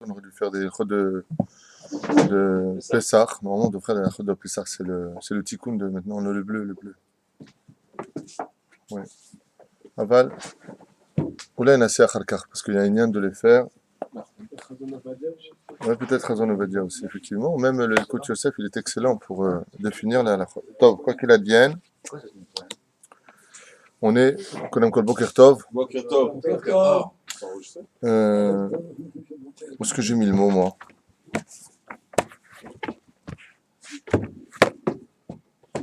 On aurait dû faire des chod de Pessah. Normalement, on devrait la chod de Pessah. C'est le tikkun de maintenant, le bleu, le bleu. Ouais. Aval, Oula Nasser Kharkar, parce qu'il y a une de les faire. Ouais, peut-être Razon Ovadia aussi, effectivement. Même le coach Yosef, il est excellent pour définir la halakha. Tov, quoi qu'il advienne, on est, Kodem Kol Boker Tov. Boker Tov. Où est-ce que j'ai mis le mot, moi?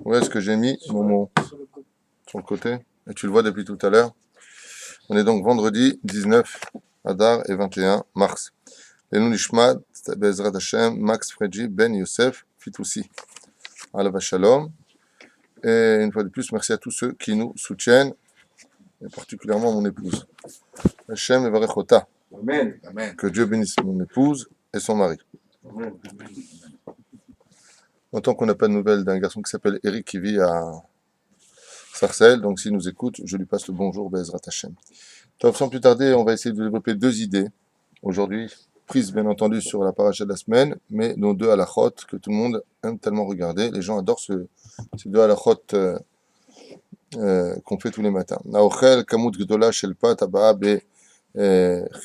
Où est-ce que j'ai mis mon mot? Sur le côté. Et tu le vois depuis tout à l'heure. On est donc vendredi 19 Adar et 21 mars. Et nous, Nishmat, Bezrat Hashem, Max Fredji, Ben Yosef, Fitoussi. Alav Shalom. Et une fois de plus, merci à tous ceux qui nous soutiennent, et particulièrement mon épouse. Hashem et Varechota. Amen. Amen. Que Dieu bénisse mon épouse et son mari. Amen. Longtemps qu'on n'a pas de nouvelles d'un garçon qui s'appelle Eric qui vit à Sarcelles, donc s'il nous écoute, je lui passe le bonjour, Bezrat Hashem. Donc, sans plus tarder, on va essayer de développer deux idées aujourd'hui, prises bien entendu sur la paracha de la semaine, mais nos deux halachot que tout le monde aime tellement regarder. Les gens adorent ces deux halachot qu'on fait tous les matins. Naochel kamut gdola shel pat abaa be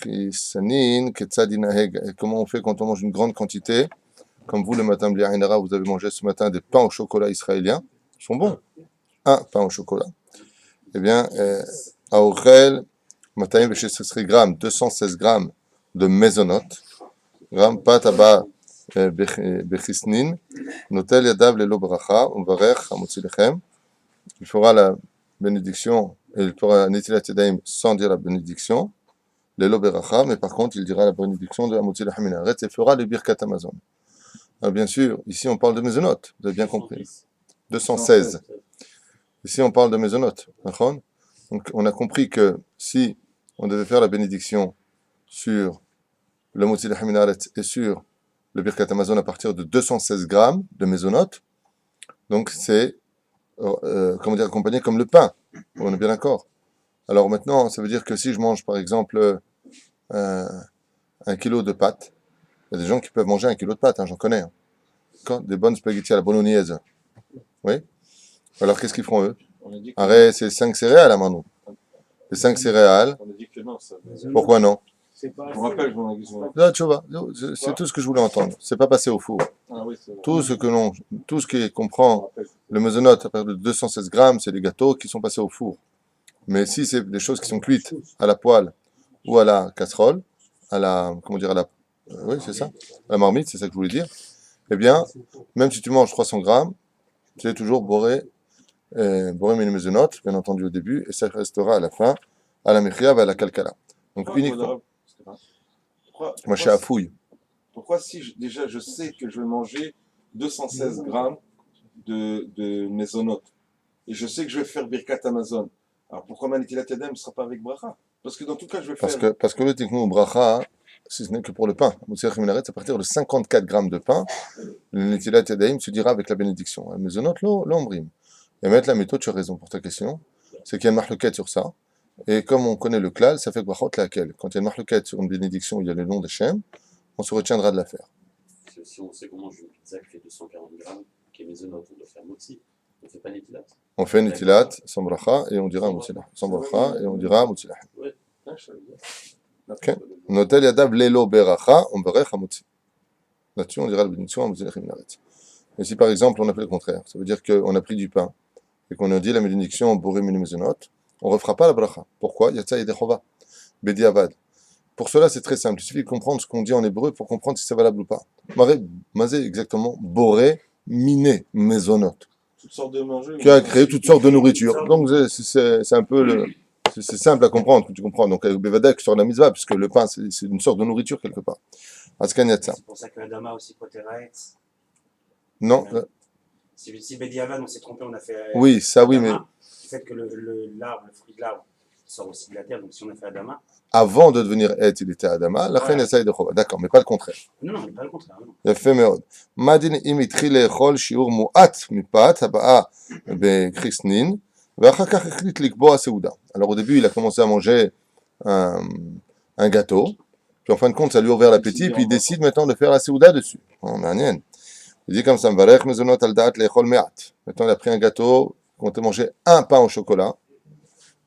chisanin ketzad inaheg. Et comment on fait quand on mange une grande quantité? Comme vous, le matin, vous avez mangé ce matin des pains au chocolat israéliens. Ils sont bons. Un pain au chocolat. Eh bien, Aochel, 216 grammes, 216 grammes de mezonot, grammes pat abaa bechisnin, notel yadav lelo bracha, uvarech hamotzi lechem. Il fera la bénédiction, et il fera netilat yadayim sans dire la bénédiction, lelo bracha, mais par contre, il dira la bénédiction de hamotzi lechem minaret, et fera le birkat Amazon. Alors bien sûr, ici on parle de mezonot, vous avez bien compris. 216. Ici on parle de mezonot, d'accord? Donc on a compris que si on devait faire la bénédiction sur le Motzi Lechem Minaret et sur le Birkat Amazon à partir de 216 grammes de mezonot, donc c'est, comment dire, accompagné comme le pain. On est bien d'accord. Alors maintenant, ça veut dire que si je mange par exemple un kilo de pâtes, il y a des gens qui peuvent manger un kilo de pâtes, hein, j'en connais. Hein. Des bonnes spaghettis à la bolognaise. Oui. Alors qu'est-ce qu'ils feront eux? Arrête, c'est 5 céréales à Manu. Les 5 céréales. On a dit que non, ça. Pourquoi non? Je me rappelle, je m'en ai dit. Là, tu vois, c'est tout ce que je voulais entendre. C'est pas passé au four. Ah oui, c'est vrai. Tout ce qui comprend le mezonot à partir de 216 grammes, c'est des gâteaux qui sont passés au four. Mais si c'est des choses qui sont cuites à la poêle ou à la casserole, à la, comment dire, à la, oui, c'est ça, à la marmite, c'est ça que je voulais dire. Eh bien, même si tu manges 300 grammes, tu es toujours boré mezonot, bien entendu au début, et ça restera à la fin, à la mechia et à la kalkala. Donc uniquement. Moi, je suis à fouille. Pourquoi si déjà je sais que je vais manger 216 grammes de mezonot et je sais que je vais faire Birkat Amazon, alors pourquoi ma netilat yadayim ne sera pas avec bracha? Parce que dans tout cas, je vais faire. Parce que le techno bracha, si ce n'est que pour le pain. Motzi Lechem Minaret, à partir de 54 grammes de pain, le netilat yadayim se dira avec la bénédiction. Mezonot, l'ombrim. Et mettre la méthode, tu as raison pour ta question. C'est qu'il y a une marloquette sur ça. Et comme on connaît le klal, ça fait brachot laquelle. Quand il y a une marloquette sur une bénédiction où il y a le nom d'Hachem, on se retiendra de la faire. Si on sait qu'on mange une pizza qui fait 240 grammes, qui est mezonot, on doit faire motzi. On ne fait pas netilat. On fait netilat sans bracha et on dira motzi lechem. Sans bracha et on dira motzi lechem. Ouais. Ok. Notel yadav lelo beracha, on berech hamotzi. Là-dessus, on dira la bénédiction à motzi lechem minaret. Et si par exemple on a fait le contraire, ça veut dire qu'on a pris du pain et qu'on a dit la bénédiction boré minu mezonot, on ne refera pas la bracha. Pourquoi? Yatsa yedechova. Bediavad. Pour cela, c'est très simple. Il suffit de comprendre ce qu'on dit en hébreu pour comprendre si c'est valable ou pas. Mazé, exactement, boré miné mezonot. Toutes sortes de manger. Qui a créé toutes sortes de nourriture. Donc, c'est un peu le. C'est simple à comprendre, tu comprends. Donc, avec Bevadek sur la mitzvah, puisque le pain, c'est une sorte de nourriture quelque part. Askan Yatsa. C'est pour ça que l'Adama aussi Poteraetz. Non. Si Bediavad, on s'est trompé, on a fait. Oui, ça oui, mais. Le fait que l'arbre, le fruit de l'arbre, sort aussi de la terre, donc si on a fait Adama. Avant de devenir Et, il était Adama, la fin essaye de Chova. D'accord, mais pas le contraire. Non, mais pas le contraire. Il a fait מאוד. מדין אם התחיל לאכול שיעור מועט מפת הבאה בקריסנין, ואחר כך החליט לקבוע סעודה. Alors au début, il a commencé à manger un gâteau, puis Puis en fin de compte, ça lui a ouvert l'appétit, puis il décide maintenant de faire la Séouda dessus. Manienne. Il dit comme ça, Mvarech mezonot al da'at lechol me'at. Maintenant, il a pris un gâteau, on comptait manger un pain au chocolat.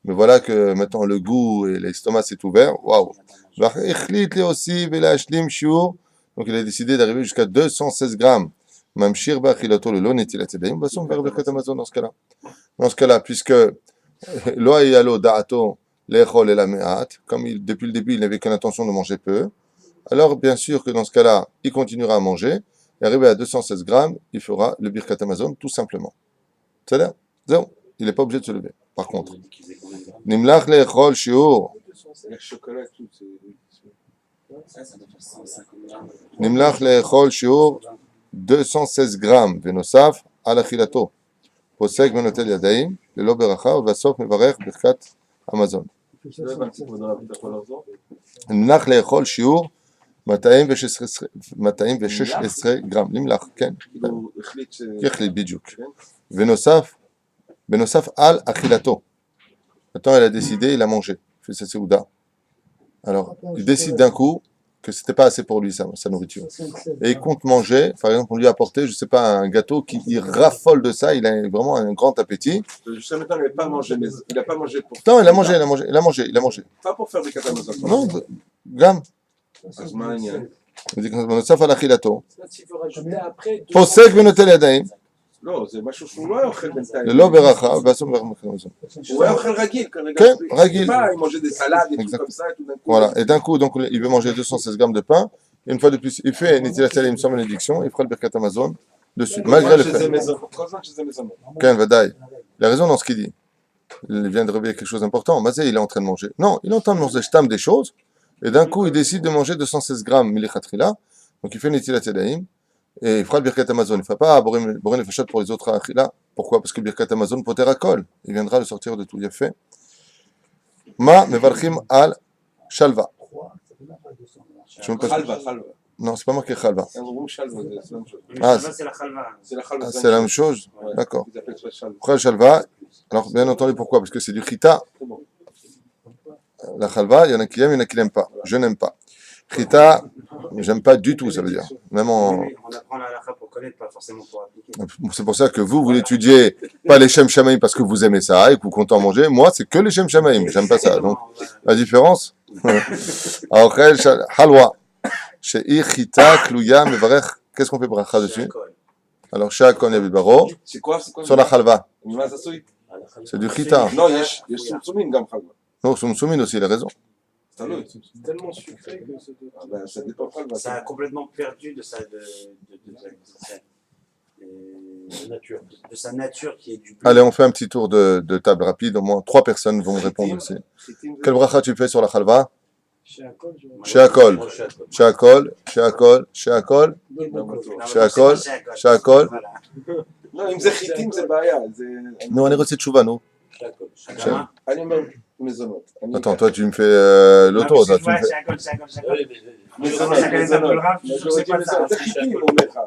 Mais voilà que maintenant le goût et l'estomac s'est ouvert. Waouh! Donc il a décidé d'arriver jusqu'à 216 grammes. Mamshir ba'achilato le lo netilat yadayim. Bah, on va Birkat Hamazon dans ce cas-là. Dans ce cas-là, puisque lo ayalo da'ato lechol el me'at, comme depuis le début il n'avait qu'une intention de manger peu, alors bien sûr que dans ce cas-là, il continuera à manger. Et arrivé à 216 grammes, il fera le Birkat Hamazon tout simplement. C'est-à-dire, il n'est pas obligé de se lever. Par contre, On a dit qu'il faisait combien de grammes Nimlach lechol shiur. Le chocolat et tout, c'est. Ça doit faire 150 grammes. Nimlach lechol shiur 216 grammes. Venosaf al achilato. Posek venotel yadayim. Lelo beracha. Uvasof mevarech birkat Hamazon. לא הבנתי כבודו רב, אתה יכול לחזור? נמלח לאכול שיעור 216 גרם. נמלח, כן. כאילו, החליט ש... יחליט בדיוק. בנוסף על אכילתו. Maintenant, elle a décidé, il a mangé. Il fait sa séouda. Alors, il décide d'un coup que c'était pas assez pour lui, sa nourriture. Et il compte manger. Par exemple, on lui a apporté, je sais pas, un gâteau qui il raffole de ça. Il a vraiment un grand appétit. Jusqu'à maintenant, il n'avait pas mangé, mais il n'a pas mangé pour... Non, il a mangé. Pas pour faire des Hamazon. Non, גם. אז מה העניין? בנוסף על אכילתו. s'il veut rajouter après. פוסק ונוטל ידיים. לא, זה משהו שהוא לא היה אוכל בינתיים. ללא ברכה, ועשו ברכה מחמזון. הוא היה אוכל רגיל, כרגע. כן, רגיל. Il mangeait des salades et tout Exact. comme ça, et tout d'un coup. Voilà. Et d'un coup, donc, il veut manger 216 grammes de pain. Et une fois de plus, il fait Netilat Yadayim sans bénédiction. Il fera le Birkat Hamazon dessus, malgré le fait. Ken Vadaï. Il a raison dans ce qu'il dit. Il vient de réveiller quelque chose d'important. Mazé, il est en train de manger. Non, il est en train de manger shtam des choses. Et d'un coup, il décide de manger 216 grammes Milichat-Rila. Donc, il fait Netilat Yadayim. Et il fera le Birkat Hamazon. Il ne fera pas Boré Nefashot pour les autres Achila. Pourquoi? Parce que le Birkat Hamazon, Poter Akol. Il viendra le sortir de tout. Il a fait. Ma Mevarchim al Shalva. Je sais même pas- Khalva, Khalva. Non, c'est pas marqué Khalva. Un gros Shalva, c'est la même chose. Ah, Ça, c'est la khalva. C'est la Khalva. Ah, c'est la même chose. Ouais. D'accord. Ils appellent ça Shalva. Pourquoi le Shalva? Alors, bien entendu, pourquoi? Parce que c'est du Chita. C'est bon. La Khalva, il y en a qui aiment, il y en a qui n'aiment pas. Je n'aime pas. Chita, j'aime pas du tout, ça veut dire. Même en... Oui, on apprend la halakha pour connaître, pas forcément pour appliquer. C'est pour ça que vous l'étudiez, pas les Shem Shamaim parce que vous aimez ça et que vous comptez en manger. Moi, c'est que les Shem Shamaim. J'aime pas ça. Donc, la différence. Alors, Halwa. Chez Chita, Kluya, Mevarech. Qu'est-ce qu'on fait bracha dessus? Alors, Shakon Yabibaro. C'est quoi? C'est quoi? Sur la Khalva. ממה זה עשוי? C'est du Chita. לא, יש צמצומים גם חלבה. Non, Soumsoumine aussi, il a raison. תלוי. C'est tellement sucré que ça doit. Ah ben, ça dépend חלבה. Ça a complètement perdu de sa de sa nature qui est du bleu. Allez, on fait un petit tour de table rapide. Au moins 3 personnes vont répondre aussi. Quel bracha tu fais sur la Khalva? Chez Akol, je Chez Akol. Chez Akol, chez Akol, chez Akol, donne mon code. Non, mais chez non, Akol, c'est pas chez Akol. Voilà. לא, אם זה חיטים זה בעיה. זה- Non, on est reçu de Chouva, non? Chacun. אני אומר מזונות. אני- Attends, toi, tu me fais l'auto. Non, mais toi, tu me c'est fais... Chacun, chacun, chacun. מזונות, Chacun les appelle rap, Mais je sais pas ça. זה חיטים, הוא אומר לך.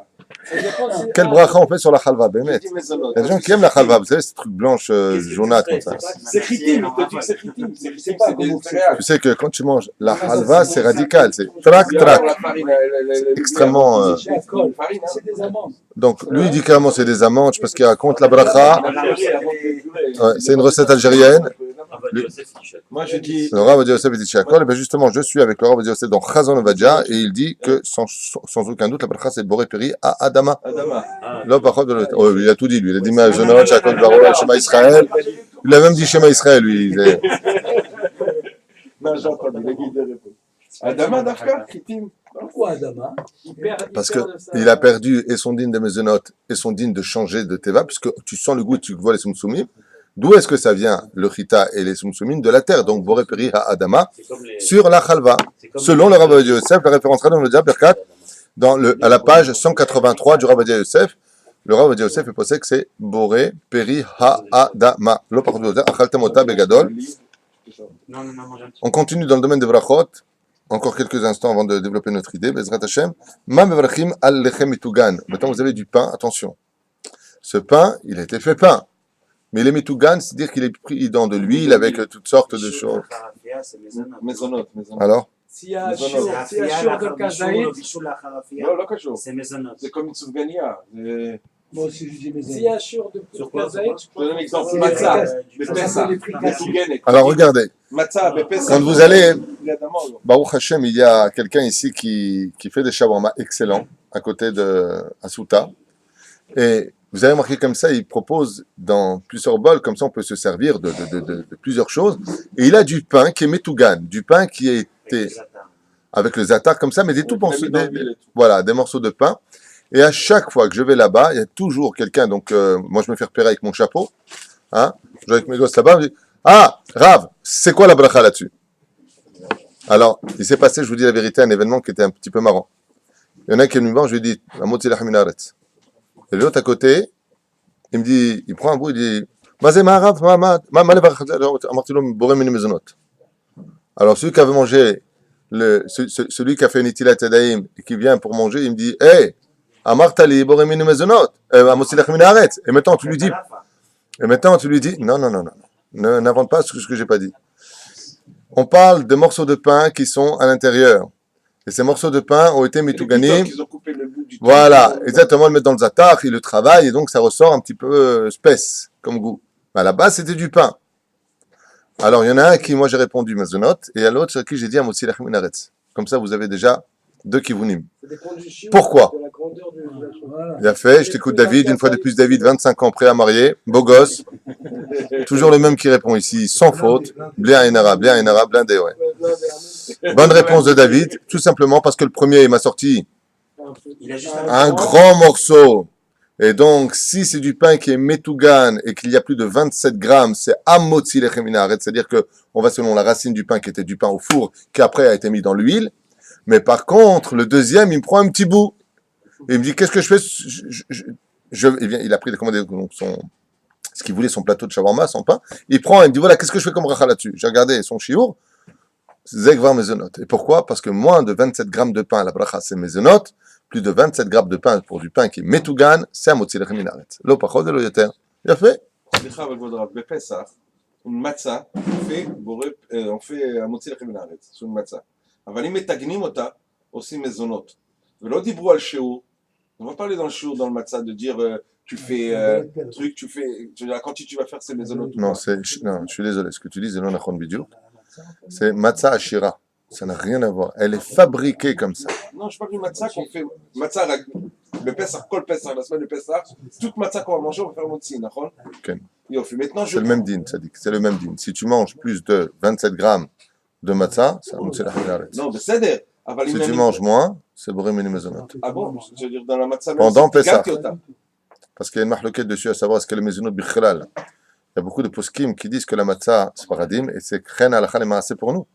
Ça dépend si- Quel bracha on fait sur la Khalva, Bémet? חיטים מזונות. Il y a des gens qui aiment la Khalva, vous savez, ces trucs blanches jaunâtres comme ça. זה חיטים, il te dit que c'est חיטים. C'est חיטים, c'est des céréales. Tu sais que quand tu manges la Khalva, c'est radical, c'est trac, trac. La farine, Extrêmement, Chez Akol, farine, hein. c'est des amandes. Donc, lui, il dit carrément c'est des amandes, parce qu'il raconte la bracha. Ouais, c'est une recette algérienne. Moi, je dis. Le Rav Ovadia Yosef dit chez Akol. Et bien justement, je suis avec le Rav Ovadia Yosef dans Chazon Ovadia, et il dit que sans aucun doute, la bracha, c'est Boré Péri à Adama. Adama. Là, par contre, il a tout dit, lui. Il a dit Mazonot, Shakol Baro, Shema Israël. Il a même dit Shema Israël, lui. Non, j'ai entendu, il a guidé répondre. Adama, Dafka, חיטים. Pourquoi Adama? Parce qu'il a perdu et son digne de Mezonot et son digne de changer de Teva, puisque tu sens le goût et tu vois les Soumsoumim. D'où est-ce que ça vient, le Chita et les Soumsoumim? De la terre. Donc, Boré Péri à Adama, sur la Khalva. Selon le Rav Ovadia Yosef, la référence Radon Ovadia Berkat, à la page 183 du Rav Ovadia Yosef, le Rav Ovadia Yosef est posé que c'est Boré Péri ha Adama. Lo par contre, Achaltamota Begadol. Non, non, non, mange un petit On continue dans le domaine de Brachot. Encore quelques instants avant de développer notre idée. Bezrat Hashem. Ma mevrachim al lechem mitugan. Maintenant, vous avez du pain. Attention. Ce pain, il a été fait pain. Mais il est mitugan, c'est-à-dire qu'il est pris dans de l'huile avec toutes sortes de choses. peu. C'est maisonnant. Mezonot, mezonot. Alors, s'il y a Mezonot. shiur, זה s'il y a האפייה shiur לאחר de בישול kazaït, או בישול לאחר אפייה, לא, לא קשור. זה מזונות. זה comme une סופגניה. זה... moi aussi je dis mais s'il y a shiur de Sur quoi, kazaït, je Je te donne un crois exemple. que מצה, c'est בפסח, les fricasses. מסוגנת. Alors regardez, מצה, בפסח. quand vous allez, בלי אדמה או לא? Baruch Hashem, il y a quelqu'un ici qui fait des shawarma excellents à côté de Asuta. Et vous avez remarqué comme ça, il propose dans plusieurs bols, comme ça on peut se servir de plusieurs choses. Et il a du pain qui est metougan, du pain qui a été avec le zatar comme ça, mais des tout On l'a mis dans des- l'huile et tout. voilà, des morceaux de pain. Et à chaque fois que je vais là-bas, il y a toujours quelqu'un, donc moi je me fais repérer avec mon chapeau, hein, je vais avec mes gosses là-bas, je dis, ah, Rav, c'est quoi la bracha là-dessus? Alors, il s'est passé, je vous dis la vérité, un événement qui était un petit peu marrant. Il y en a qui est venu me voir, je lui ai dit, Amotzi lachem min haaretz. Et l'autre à côté, il me dit, il prend un bout, il dit, Mazé ma Rav, ma levarach amarti lo boré mini mezonot. Alors celui qui avait mangé, celui qui a fait une itilat yadayim et qui vient pour manger, il me dit, hey, amartali boré mini mezonot, Amotzi lachem min haaretz. Et maintenant tu lui dis, non, n'invente pas ce que j'ai pas dit. On parle de morceaux de pain qui sont à l'intérieur. Et ces morceaux de pain ont été Et les mitouganim. pitons qu'ils ont coupé le bout du Voilà, truc, exactement, ils le mettent dans le zatar, ils le travaillent, et donc ça ressort un petit peu spèce, comme goût. Mais à la base, c'était du pain. Alors, il y en a un à qui, moi, j'ai répondu mazonot, et à l'autre, à qui j'ai dit amotzi lachem min haaretz. Comme ça, vous avez déjà deux kivunim. Ça dépend du shiur, Pourquoi? de la grandeur de la chose. Voilà. Bien fait, je t'écoute David, une fois de plus David, 25 ans, prêt à marier, beau gosse, toujours le même qui répond ici, sans faute, bien enara, blindé, ouais. Bonne réponse de David, tout simplement parce que le premier, il m'a sorti Il a juste un grand morceau. Et donc, si c'est du pain qui est metougan et qu'il y a plus de 27 grammes, c'est amotzi lechem min haaretz, c'est-à-dire que on va selon la racine du pain qui était du pain au four, qui après a été mis dans l'huile. Mais par contre, le deuxième, il me prend un petit bout. Et il me dit, qu'est-ce que je fais? Il a pris donc ce qu'il voulait, son plateau de shawarma, son pain. Il prend et il me dit, voilà, qu'est-ce que je fais comme bracha là-dessus? J'ai regardé son shiur, zegvar mezonot. Et pourquoi? Parce que moins de 27 grammes de pain, la bracha, c'est mezonot. Plus de 27 grammes de pain pour du pain qui est metougan, c'est amotzi lechem min haaretz. Lo pachot ולא יותר. יפה. סליחה, אבל כבוד הרב, בפסח, מצה, on fait המוציא לחם מן הארץ, עושים מצה. אבל אם מתגנים אותה, עושים מזונות. ולא דיברו על שיעור, on va parler dans le shiur, dans le matzah, de dire tu fais truc, la quantité tu vas faire c'est mezonot. Non, non, je suis désolé. Ce que tu dis, c'est non nachon bidiouk. C'est matzah ashira. Ça n'a rien à voir. Elle est fabriquée comme ça. Non, je parle du matzah qu'on fait, matzah, le Pessah, kol Pessah, la semaine de Pessah, toute matzah qu'on va manger, on va faire motzi, d'accord? Ok. Maintenant, C'est le même din, ça dit. C'est le même din. Si tu manges plus de 27 grammes de matzah, c'est amotzi lechem min haaretz. Non, בסדר. אבל Si tu manges moins, c'est boré mini mezonot. Ah bon? Je veux dire, dans la matzah, Pendant Pessah. Pessah. Parce qu'il y a une marloquette dessus à savoir est-ce qu'elle est mezonot bichlal. Il y a beaucoup de poskim qui disent que la matzah, c'est paradim, et c'est chen halakha lemaaseh pour nous.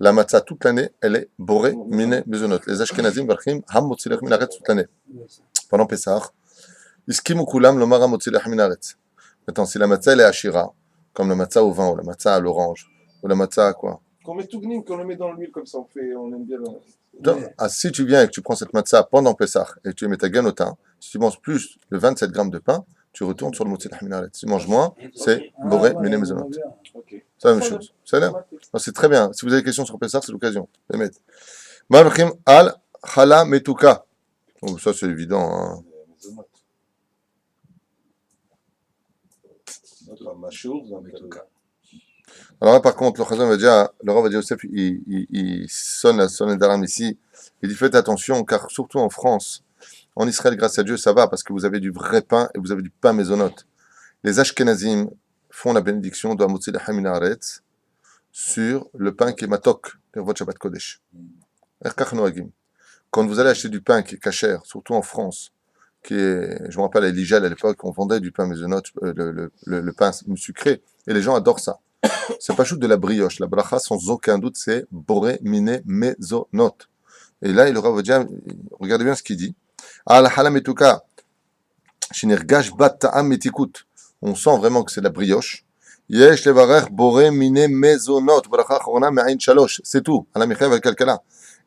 La matzah, toute l'année, elle est boré mine mezonot. Les Ashkenazim varchim ham motzi lechem min haaretz toute l'année. Pendant Pessah, iskimu kulam lomar ham motzi lechem min haaretz. Maintenant, si la matzah elle est ashira, comme la matzah au vin, ou la matzah à l'orange, ou la matzah à quoi? Qu'on met tout gnim, qu'on le met dans l'huile comme ça, on aime bien. Donc, si tu viens et que tu prends cette matzah pendant Pessah et tu mets ta ganotin, si tu manges plus de 27 grammes de pain, tu retournes sur le motzi lechem min haaretz. Si tu manges moins, c'est boré mine mezonot. Ok. C'est la même chose. C'est là. C'est très bien. Si vous avez des questions sur Pessah, c'est l'occasion. Malchim al chala metuka. Oh, ça c'est évident. Hein. Alors là, par contre, le Chazon va dire, le Rav Yosef, il sonne la sonnette d'alarme ici. Il dit faites attention, car surtout en France, en Israël, grâce à Dieu, ça va, parce que vous avez du vrai pain et vous avez du pain mésonote. Les Ashkenazim font la bénédiction de Hamotzi lechem min haaretz sur le pain qui est matok, l'Ervot Shabbat Kodesh. Erkach noagim. Quand vous allez acheter du pain qui est kasher, surtout en France, qui est, je me rappelle à Elijal à l'époque, on vendait du pain mésonote, le pain sucré, et les gens adorent ça. C'est pas juste de la brioche, la bracha sans aucun doute c'est boré mine mezonot. Et là il aura dire, regardez bien ce qu'il dit. Al halam etuka, shinirgash bat ta'am metikut. On sent vraiment que c'est de la brioche. Yesh levarech boré mine mezonot, bracha chorona me'ain shalosh. C'est tout. Ala michael kalkala.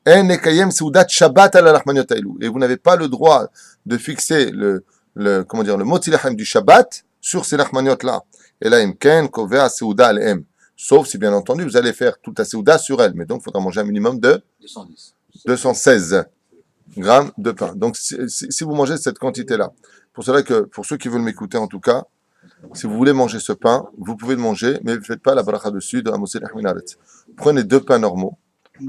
En nekayem seudat shabbat ala lachmaniot haelu. Et vous n'avez pas le droit de fixer le motzi lechem du Shabbat sur ces lachmaniot là. Et là, imken kovea seuda alehem. Sauf si, bien entendu, vous allez faire toute la Séouda sur elle. Mais donc, il faudra manger un minimum de 216 grammes de pain. Donc, si vous mangez cette quantité-là, pour cela que, pour ceux qui veulent m'écouter en tout cas, si vous voulez manger ce pain, vous pouvez le manger, mais ne faites pas la bracha dessus de Amos Elech Min Haaretz. Prenez 2 pains normaux,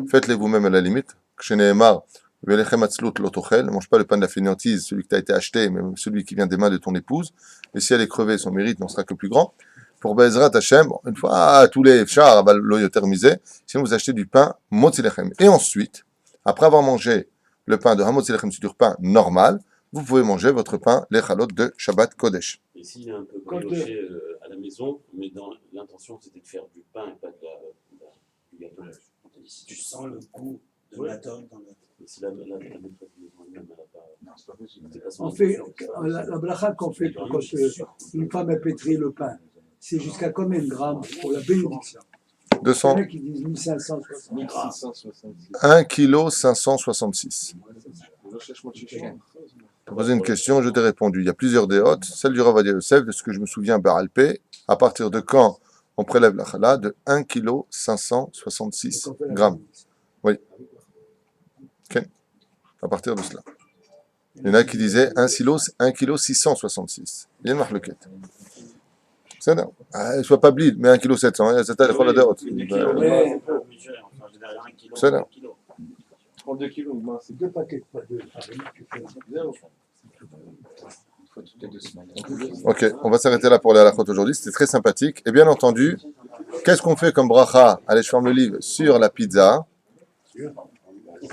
faites-les vous-même à la limite. Ksheneemar, velechem atzlut lo tochel, ne mange pas le pain de la fainéantise, celui qui t'a été acheté, mais celui qui vient des mains de ton épouse. Et si elle est crevée, son mérite n'en sera que plus grand. Pour Bezrat Hashem, une fois tous les chars, l'eau thermisé, sinon vous achetez du pain Motzi Lechem. Et ensuite, après avoir mangé le pain de Hamotzi Lechem, c'est du pain normal, vous pouvez manger votre pain, les chalot de Shabbat Kodesh. Et s'il est un peu brioché à la maison, mais dans l'intention c'était de faire du pain et pas du gâteau. Si tu sens le goût de la donne dans le... Et si la maîtresse de maison elle-même, elle n'a pas... Non, c'est pas possible. c'est pas son On fait intention, la bracha qu'on fait quand une femme a pétri le pain. C'est jusqu'à combien de grammes pour la bénédiction? Il y 200, en a qui disent 1560 grammes. 1666. 1 kg 566. Je cherche mon chichi. Tu as posé une question, je t'ai répondu. Il y a plusieurs déotes. Celle du Rav Adia Yosef, de ce que je me souviens, Baralpé, à partir de quand on prélève la chala, de 1 kg 566 grammes. Oui. Ok. À partir de cela. Il y en a qui disaient 1 kg 666. Il y a une marloquette. C'est non. Soit pas blide, mais 1 kg 700. Il y a cette fois la déote. C'est non. 32 kilos, moi, c'est Deux paquets de farine, tu fais zéro. Ok, on va s'arrêter là pour les halachot aujourd'hui. C'était très sympathique. Et bien entendu, qu'est-ce qu'on fait comme bracha? Allez, je ferme le livre sur la pizza.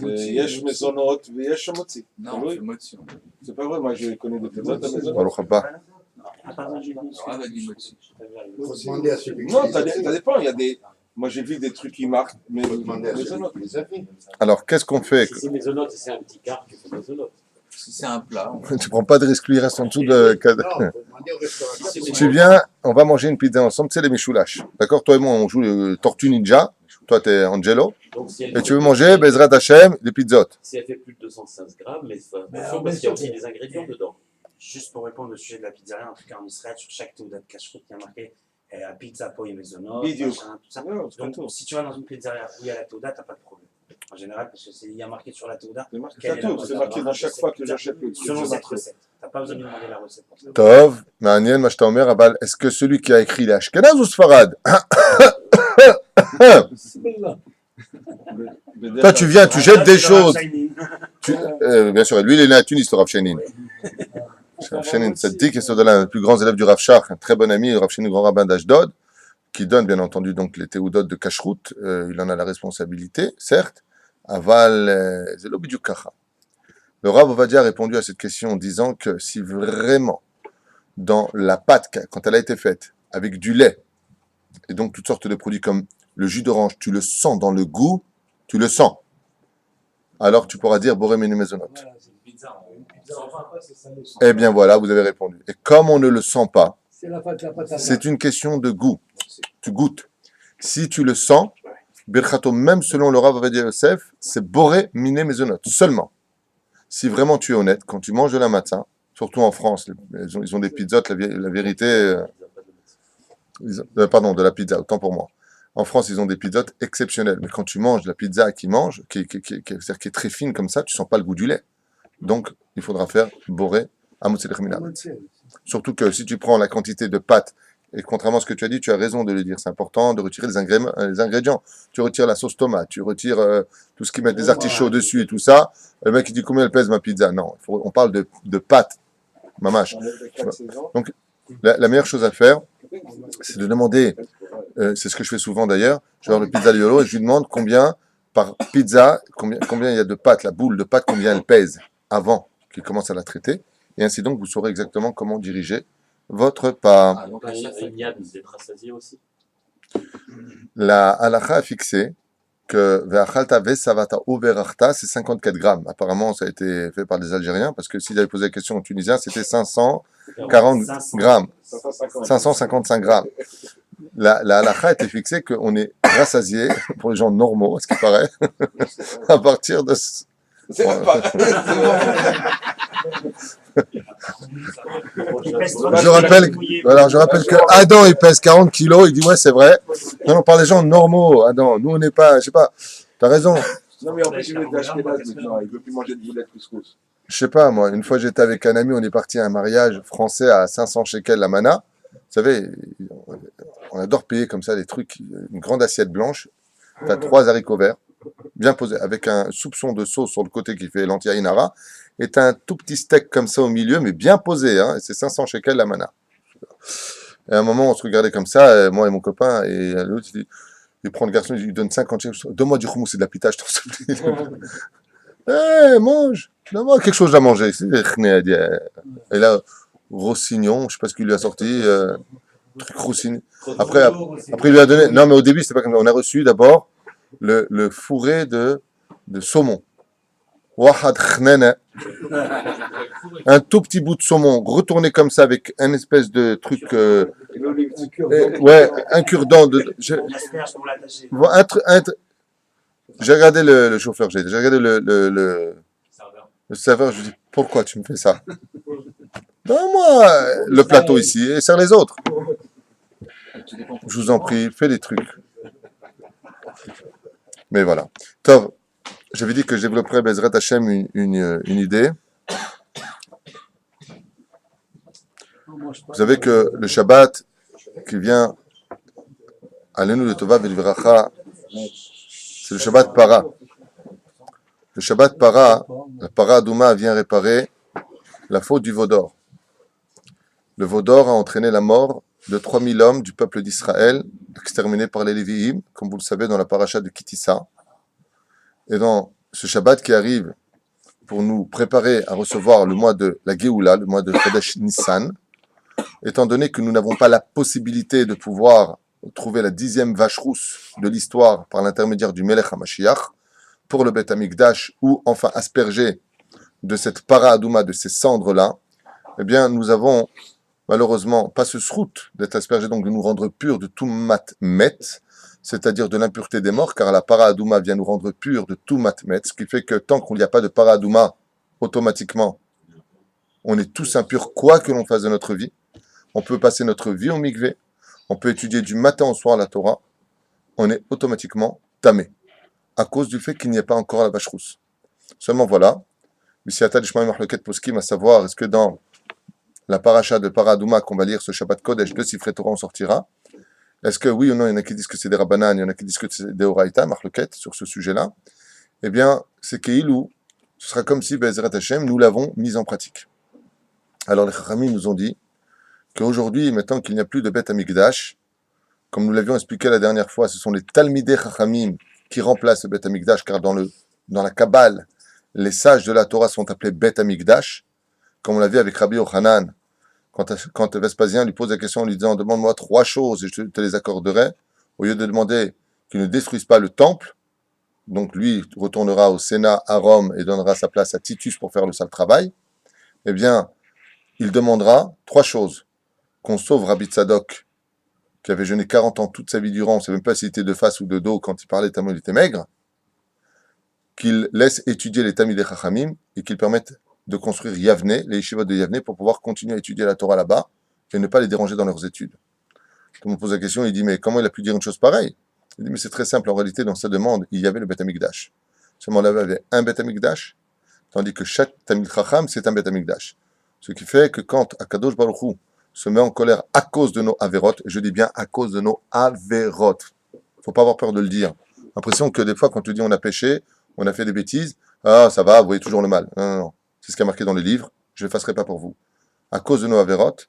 Yesh mezonot, yesh motzi. Non, Oui. c'est motzi. C'est pas vrai, moi je connais des pizzas à la maison. Baruch haba. Ah, va dire motzi. Faut demander à celui Non, ça dépend. Il y a des. Moi j'ai vu des trucs qui marquent, mais faut demander à celui mezonot. qui les a fait. Alors, qu'est-ce qu'on fait? Si c'est maisonnote et c'est un petit quart, tu fais maisonnote. Si c'est un plat, on Tu prends pas de risque, lui, il reste en dessous de. Non, faut demander au restaurateur. Tu viens, on va manger une pizza ensemble, tu sais, les Michoulash. D'accord? Toi et moi, on joue le Tortue Ninja. Toi, t'es Angelo. Donc, si elle Et tu veux manger Bezrat Hashem, des pizzotes. Si elle fait plus de 216 grammes, mais attention Mais parce qu'il y a aussi des ingrédients dedans. Juste pour répondre au sujet de la pizzeria, en tout cas en Israël, sur chaque théodat de cache-route, il y a marqué pizza, poi et maisonot, Bidiouk. machin, tout ça. Non, c'est pas tout. Donc, si tu vas dans une pizzeria où il y a la théoda, tu n'as pas de problème. En général, parce qu'il y a marqué sur la théoda, C'est marqué quelle est la tout. C'est recette. marqué dans chaque fois que j'achète le selon cette truc. recette. Tu n'as pas besoin de demander la recette pour ça. Tov, Ma'anien, Mashtaomer, Abal. Est-ce que celui qui a écrit les Ashkenaz ou Sfarad? Bismillah. Toi, tu viens, tu jettes des C'est le Rav choses. Shining. Bien sûr, lui, il est né à Tunis, le Rav Shenin. Rav Shenin Tzaddik, et c'est l'un des plus grands élèves du Rav Shach, un très bon ami, le Rav Shenin, grand rabbin d'Ashdod, qui donne, bien entendu, donc, les théodotes de Kashrut. Il en a la responsabilité, certes. Aval, Zelo Bidiouk Kacha. Le Rav Ovadia a répondu à cette question en disant que si vraiment, dans la pâte, quand elle a été faite, avec du lait, et donc toutes sortes de produits comme le jus d'orange, tu le sens dans le goût, tu le sens. Alors tu pourras dire Boré Menu Maisonot. Voilà, c'est une pizza. Une pizza en pain, c'est ça le son. Eh bien voilà, vous avez répondu. Et comme on ne le sent pas, C'est la pâte à c'est une question de goût. Tu goûtes. Si tu le sens, Birchato, même selon le Rav Ovadia Yosef, c'est Boré Mine Maisonot. Seulement. Si vraiment tu es honnête, quand tu manges de la matin, surtout en France, ils ont des pizzotes, la vérité, pardon, de la pizza, autant pour moi. En France, ils ont des pizzotes exceptionnelles. Mais quand tu manges de la pizza qui c'est-à-dire qui est très fine comme ça, tu sens pas le goût du lait. Donc, il faudra faire boré à Motzi Lechem. Surtout que si tu prends la quantité de pâte, et contrairement à ce que tu as dit, tu as raison de le dire, c'est important de retirer les ingrédients. Tu retires la sauce tomate, tu retires tout ce qui met des artichauts dessus et tout ça. Le mec, il dit combien elle pèse ma pizza? Non, on parle de pâte, mamache. Donc, la meilleure chose à faire, c'est de demander, c'est ce que je fais souvent d'ailleurs, je vais voir le pizza Liolo et je lui demande combien par pizza, combien il y a de pâte, la boule de pâte, combien elle pèse avant qu'il commence à la traiter. Et ainsi donc, vous saurez exactement comment diriger votre pas. Ah, donc Il y là, a ça une yad d'être rassasié aussi. La halakha a fixé que ve'achalta ve'savata ou ve'rachta, c'est 54 grammes. Apparemment, ça a été fait par des Algériens, parce que s'ils avaient posé la question aux Tunisiens, c'était 540 grammes. 555 grammes. La halakha a été fixée qu'on est rassasié, pour les gens normaux, à ce qui paraît, à partir de... C'est pas. Je rappelle que Adam, il pèse 40 kilos, il dit, ouais, c'est vrai. Non, on parle des gens normaux, Adam. Nous, on n'est pas, je sais pas, t'as raison. Non, mais en plus, il est d'Ashkenaz maintenant, il ne veut plus manger de boulettes couscous. Je sais pas, moi, une fois, j'étais avec un ami, on est parti à un mariage français à 500 shekels la mana. Vous savez, on adore payer comme ça des trucs, une grande assiette blanche. T'as 3 haricots verts, bien posés, avec un soupçon de sauce sur le côté qui fait l'anti-ainara. Et t'as un tout petit steak comme ça au milieu, mais bien posé, hein, et c'est 500 shekels la mana. Et à un moment, on se regardait comme ça, moi et mon copain, et l'autre, il prend le garçon, il lui donne 50 shekels. Donne-moi du houmous et de la pita, je t'en supplie. Mange, donne-moi quelque chose à manger. Et là, Rossignon, je sais pas ce qu'il lui a sorti, truc Rossignon. Après, il lui a donné. Non, mais au début, c'était pas comme ça. On a reçu d'abord le fourré de saumon. Wahad khnana. Un tout petit bout de saumon, retourné comme ça avec un espèce de truc. Ouais, un cure-dent. L'asperge pour l'attacher. J'ai regardé le chauffeur, j'ai regardé le serveur, je lui dis, pourquoi tu me fais ça? Donne-moi le plateau ici et serre les autres. Je vous en prie, fais des trucs. Mais voilà. Tov, j'avais dit que je développerais Bezrat Hashem une idée. Vous savez que le Shabbat qui vient, Alenu de Tova Velviracha, c'est le Shabbat Para. Le Shabbat Para, la Para Adouma vient réparer la faute du Vaudor. Le Vaudor a entraîné la mort de 3000 hommes du peuple d'Israël, exterminés par les Lévi'im, comme vous le savez dans la paracha de Kitissa. Et dans ce Shabbat qui arrive pour nous préparer à recevoir le mois de la Géoula, le mois de Chodesh Nissan, étant donné que nous n'avons pas la possibilité de pouvoir trouver la 10e vache rousse de l'histoire par l'intermédiaire du Melech HaMashiach pour le Beth Amikdash, ou enfin asperger de cette para adouma, de ces cendres-là, eh bien nous avons malheureusement pas ce srout d'être aspergé, donc de nous rendre purs de tout matmet, c'est-à-dire de l'impureté des morts, car la para adouma vient nous rendre purs de tout matmet, ce qui fait que tant qu'il n'y a pas de para adouma, automatiquement, on est tous impurs, quoi que l'on fasse de notre vie. On peut passer notre vie au mikvé, on peut étudier du matin au soir la Torah, on est automatiquement tamé, à cause du fait qu'il n'y ait pas encore la vache rousse. Seulement voilà, Bisiata Dishmaï Mahloket Poskim, à savoir, est-ce que dans la paracha de Paradouma qu'on va lire ce Shabbat Kodesh, de Sifrei Torah on sortira, est-ce que oui ou non, il y en a qui disent que c'est des Rabbanan, il y en a qui disent que c'est des Oraïta, Mahloket, sur ce sujet-là, eh bien, c'est Keilou, ce sera comme si, Be'ezrat Hashem, nous l'avons mis en pratique. Alors les Chachamim nous ont dit qu'aujourd'hui, maintenant qu'il n'y a plus de Beth Amikdash, comme nous l'avions expliqué la dernière fois, ce sont les Talmidei Chachamim qui remplacent le Beth Amikdash, car dans la Kabbale, les sages de la Torah sont appelés Beth Amikdash, comme on l'a vu avec Rabbi Yochanan, quand Vespasien lui pose la question en lui disant « Demande-moi 3 choses et je te les accorderai », au lieu de demander qu'il ne détruise pas le temple, donc lui retournera au Sénat à Rome et donnera sa place à Titus pour faire le sale travail, eh bien, il demandera 3 choses. Qu'on sauve Rabbi Tzadok, qui avait jeûné 40 ans toute sa vie durant, on ne sait même pas s'il était de face ou de dos, quand il parlait tellement il était maigre, qu'il laisse étudier les Talmidei Chachamim et qu'il permette de construire Yavne, les yeshivot de Yavne, pour pouvoir continuer à étudier la Torah là-bas et ne pas les déranger dans leurs études. Quand on pose la question, il dit, mais comment il a pu dire une chose pareille? Il dit, mais c'est très simple, en réalité, dans sa demande, il y avait le Beth Amikdash. Seulement là-bas, il y avait un Beth Amikdash, tandis que chaque Talmid Chacham, c'est un Beth Amikdash. Ce qui fait que quand Akadosh Baruch Hu se met en colère à cause de nos avérotes, et je dis bien à cause de nos avérotes, il ne faut pas avoir peur de le dire. L'impression que des fois, quand tu dis on a péché, on a fait des bêtises, ah ça va, vous voyez toujours le mal. Non, non, non. C'est ce qui est marqué dans les livres, je ne l'effacerai pas pour vous. À cause de nos avérotes,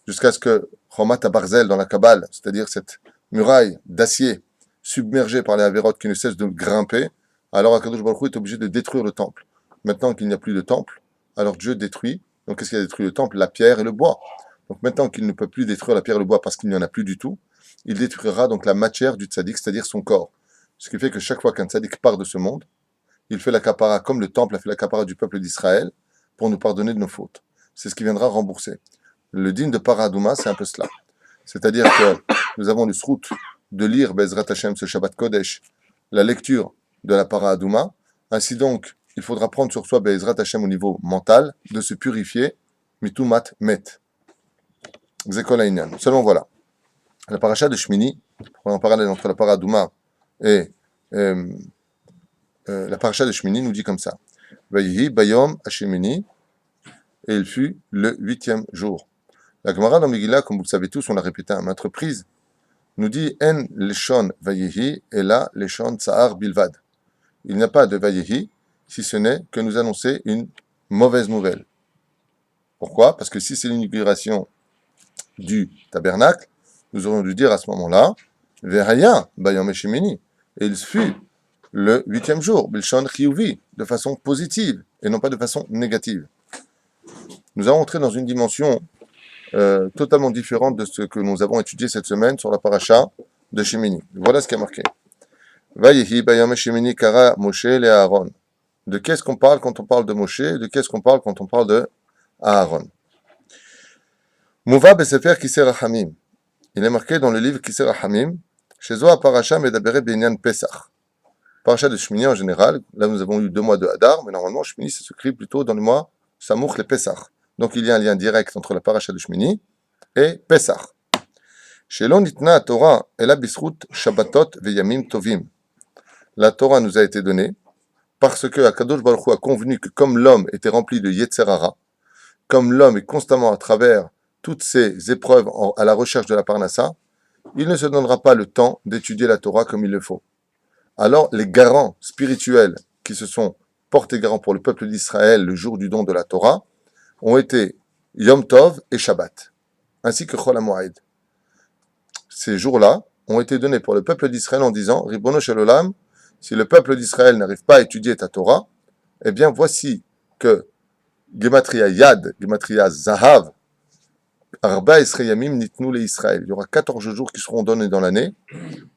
jusqu'à ce que Chomat Barzel dans la Kabbale, c'est-à-dire cette muraille d'acier submergée par les avérotes qui ne cessent de grimper, alors Akadosh Baruch Hu est obligé de détruire le temple. Maintenant qu'il n'y a plus de temple, alors Dieu détruit. Donc qu'est-ce qui a détruit le temple? La pierre et le bois. Donc maintenant qu'il ne peut plus détruire la pierre et le bois parce qu'il n'y en a plus du tout, il détruira donc la matière du tzaddik, c'est-à-dire son corps. Ce qui fait que chaque fois qu'un tzaddik part de ce monde, il fait la kapara comme le temple a fait la kapara du peuple d'Israël pour nous pardonner de nos fautes. C'est ce qui viendra rembourser. Le digne de Paradouma, c'est un peu cela. C'est-à-dire que nous avons le srout de lire Bezrat Hashem, ce Shabbat Kodesh, la lecture de la Paradouma. Ainsi donc, il faudra prendre sur soi Bezrat Hashem au niveau mental, de se purifier mitumat met. Zekol Aïnyan. Seulement voilà. La paracha de Shmini, en parallèle entre la paradouma et la paracha de Shmini nous dit comme ça. Vayihi bayom hashemini, et il fut le 8e jour. La Gemara dans Megillah, comme vous le savez tous, on l'a répété à maintes reprises, nous dit en leshon vayihi et là leshon tsahar bilvad. Il n'y a pas de vayihi si ce n'est que nous annoncer une mauvaise nouvelle. Pourquoi? Parce que si c'est l'inauguration du tabernacle, nous aurions dû dire à ce moment-là Vehaya bayom hashemini, et il fut le 8e jour, bilshon chiyuvi, de façon positive et non pas de façon négative. Nous allons entrer dans une dimension totalement différente de ce que nous avons étudié cette semaine sur la paracha de Shemini. Voilà ce qui est marqué. Vayihi bayom Shemini kara Moshe le Aaron. De qu'est-ce qu'on parle quand on parle de Moshe? De qu'est-ce qu'on parle quand on parle de Aaron? Mouva besefer Kiser Rachamim. Il est marqué dans le livre Kiser Rachamim, chez Zohar paracha medabere binyan Pesach. Paracha de Shemini en général, là nous avons eu 2 mois de Hadar, mais normalement Shemini ça s'écrit plutôt dans le mois Samouch le Pesach. Donc il y a un lien direct entre la paracha de Shemini et Pesach. Shelo nitna Torah ela bisrut Shabbatot veyamim tovim. La Torah nous a été donnée parce que Akadosh Baruch Hu a convenu que comme l'homme était rempli de Yetzer Hara, comme l'homme est constamment à travers toutes ces épreuves à la recherche de la Parnassa, il ne se donnera pas le temps d'étudier la Torah comme il le faut. Alors les garants spirituels qui se sont portés garants pour le peuple d'Israël le jour du don de la Torah ont été Yom Tov et Shabbat, ainsi que Chol HaMoed. Ces jours-là ont été donnés pour le peuple d'Israël en disant Ribono Shel Olam, si le peuple d'Israël n'arrive pas à étudier ta Torah, eh bien voici que Gematria Yad, Gematria Zahav, Arba Esreyamim Nitnu le Israël. Il y aura 14 jours qui seront donnés dans l'année,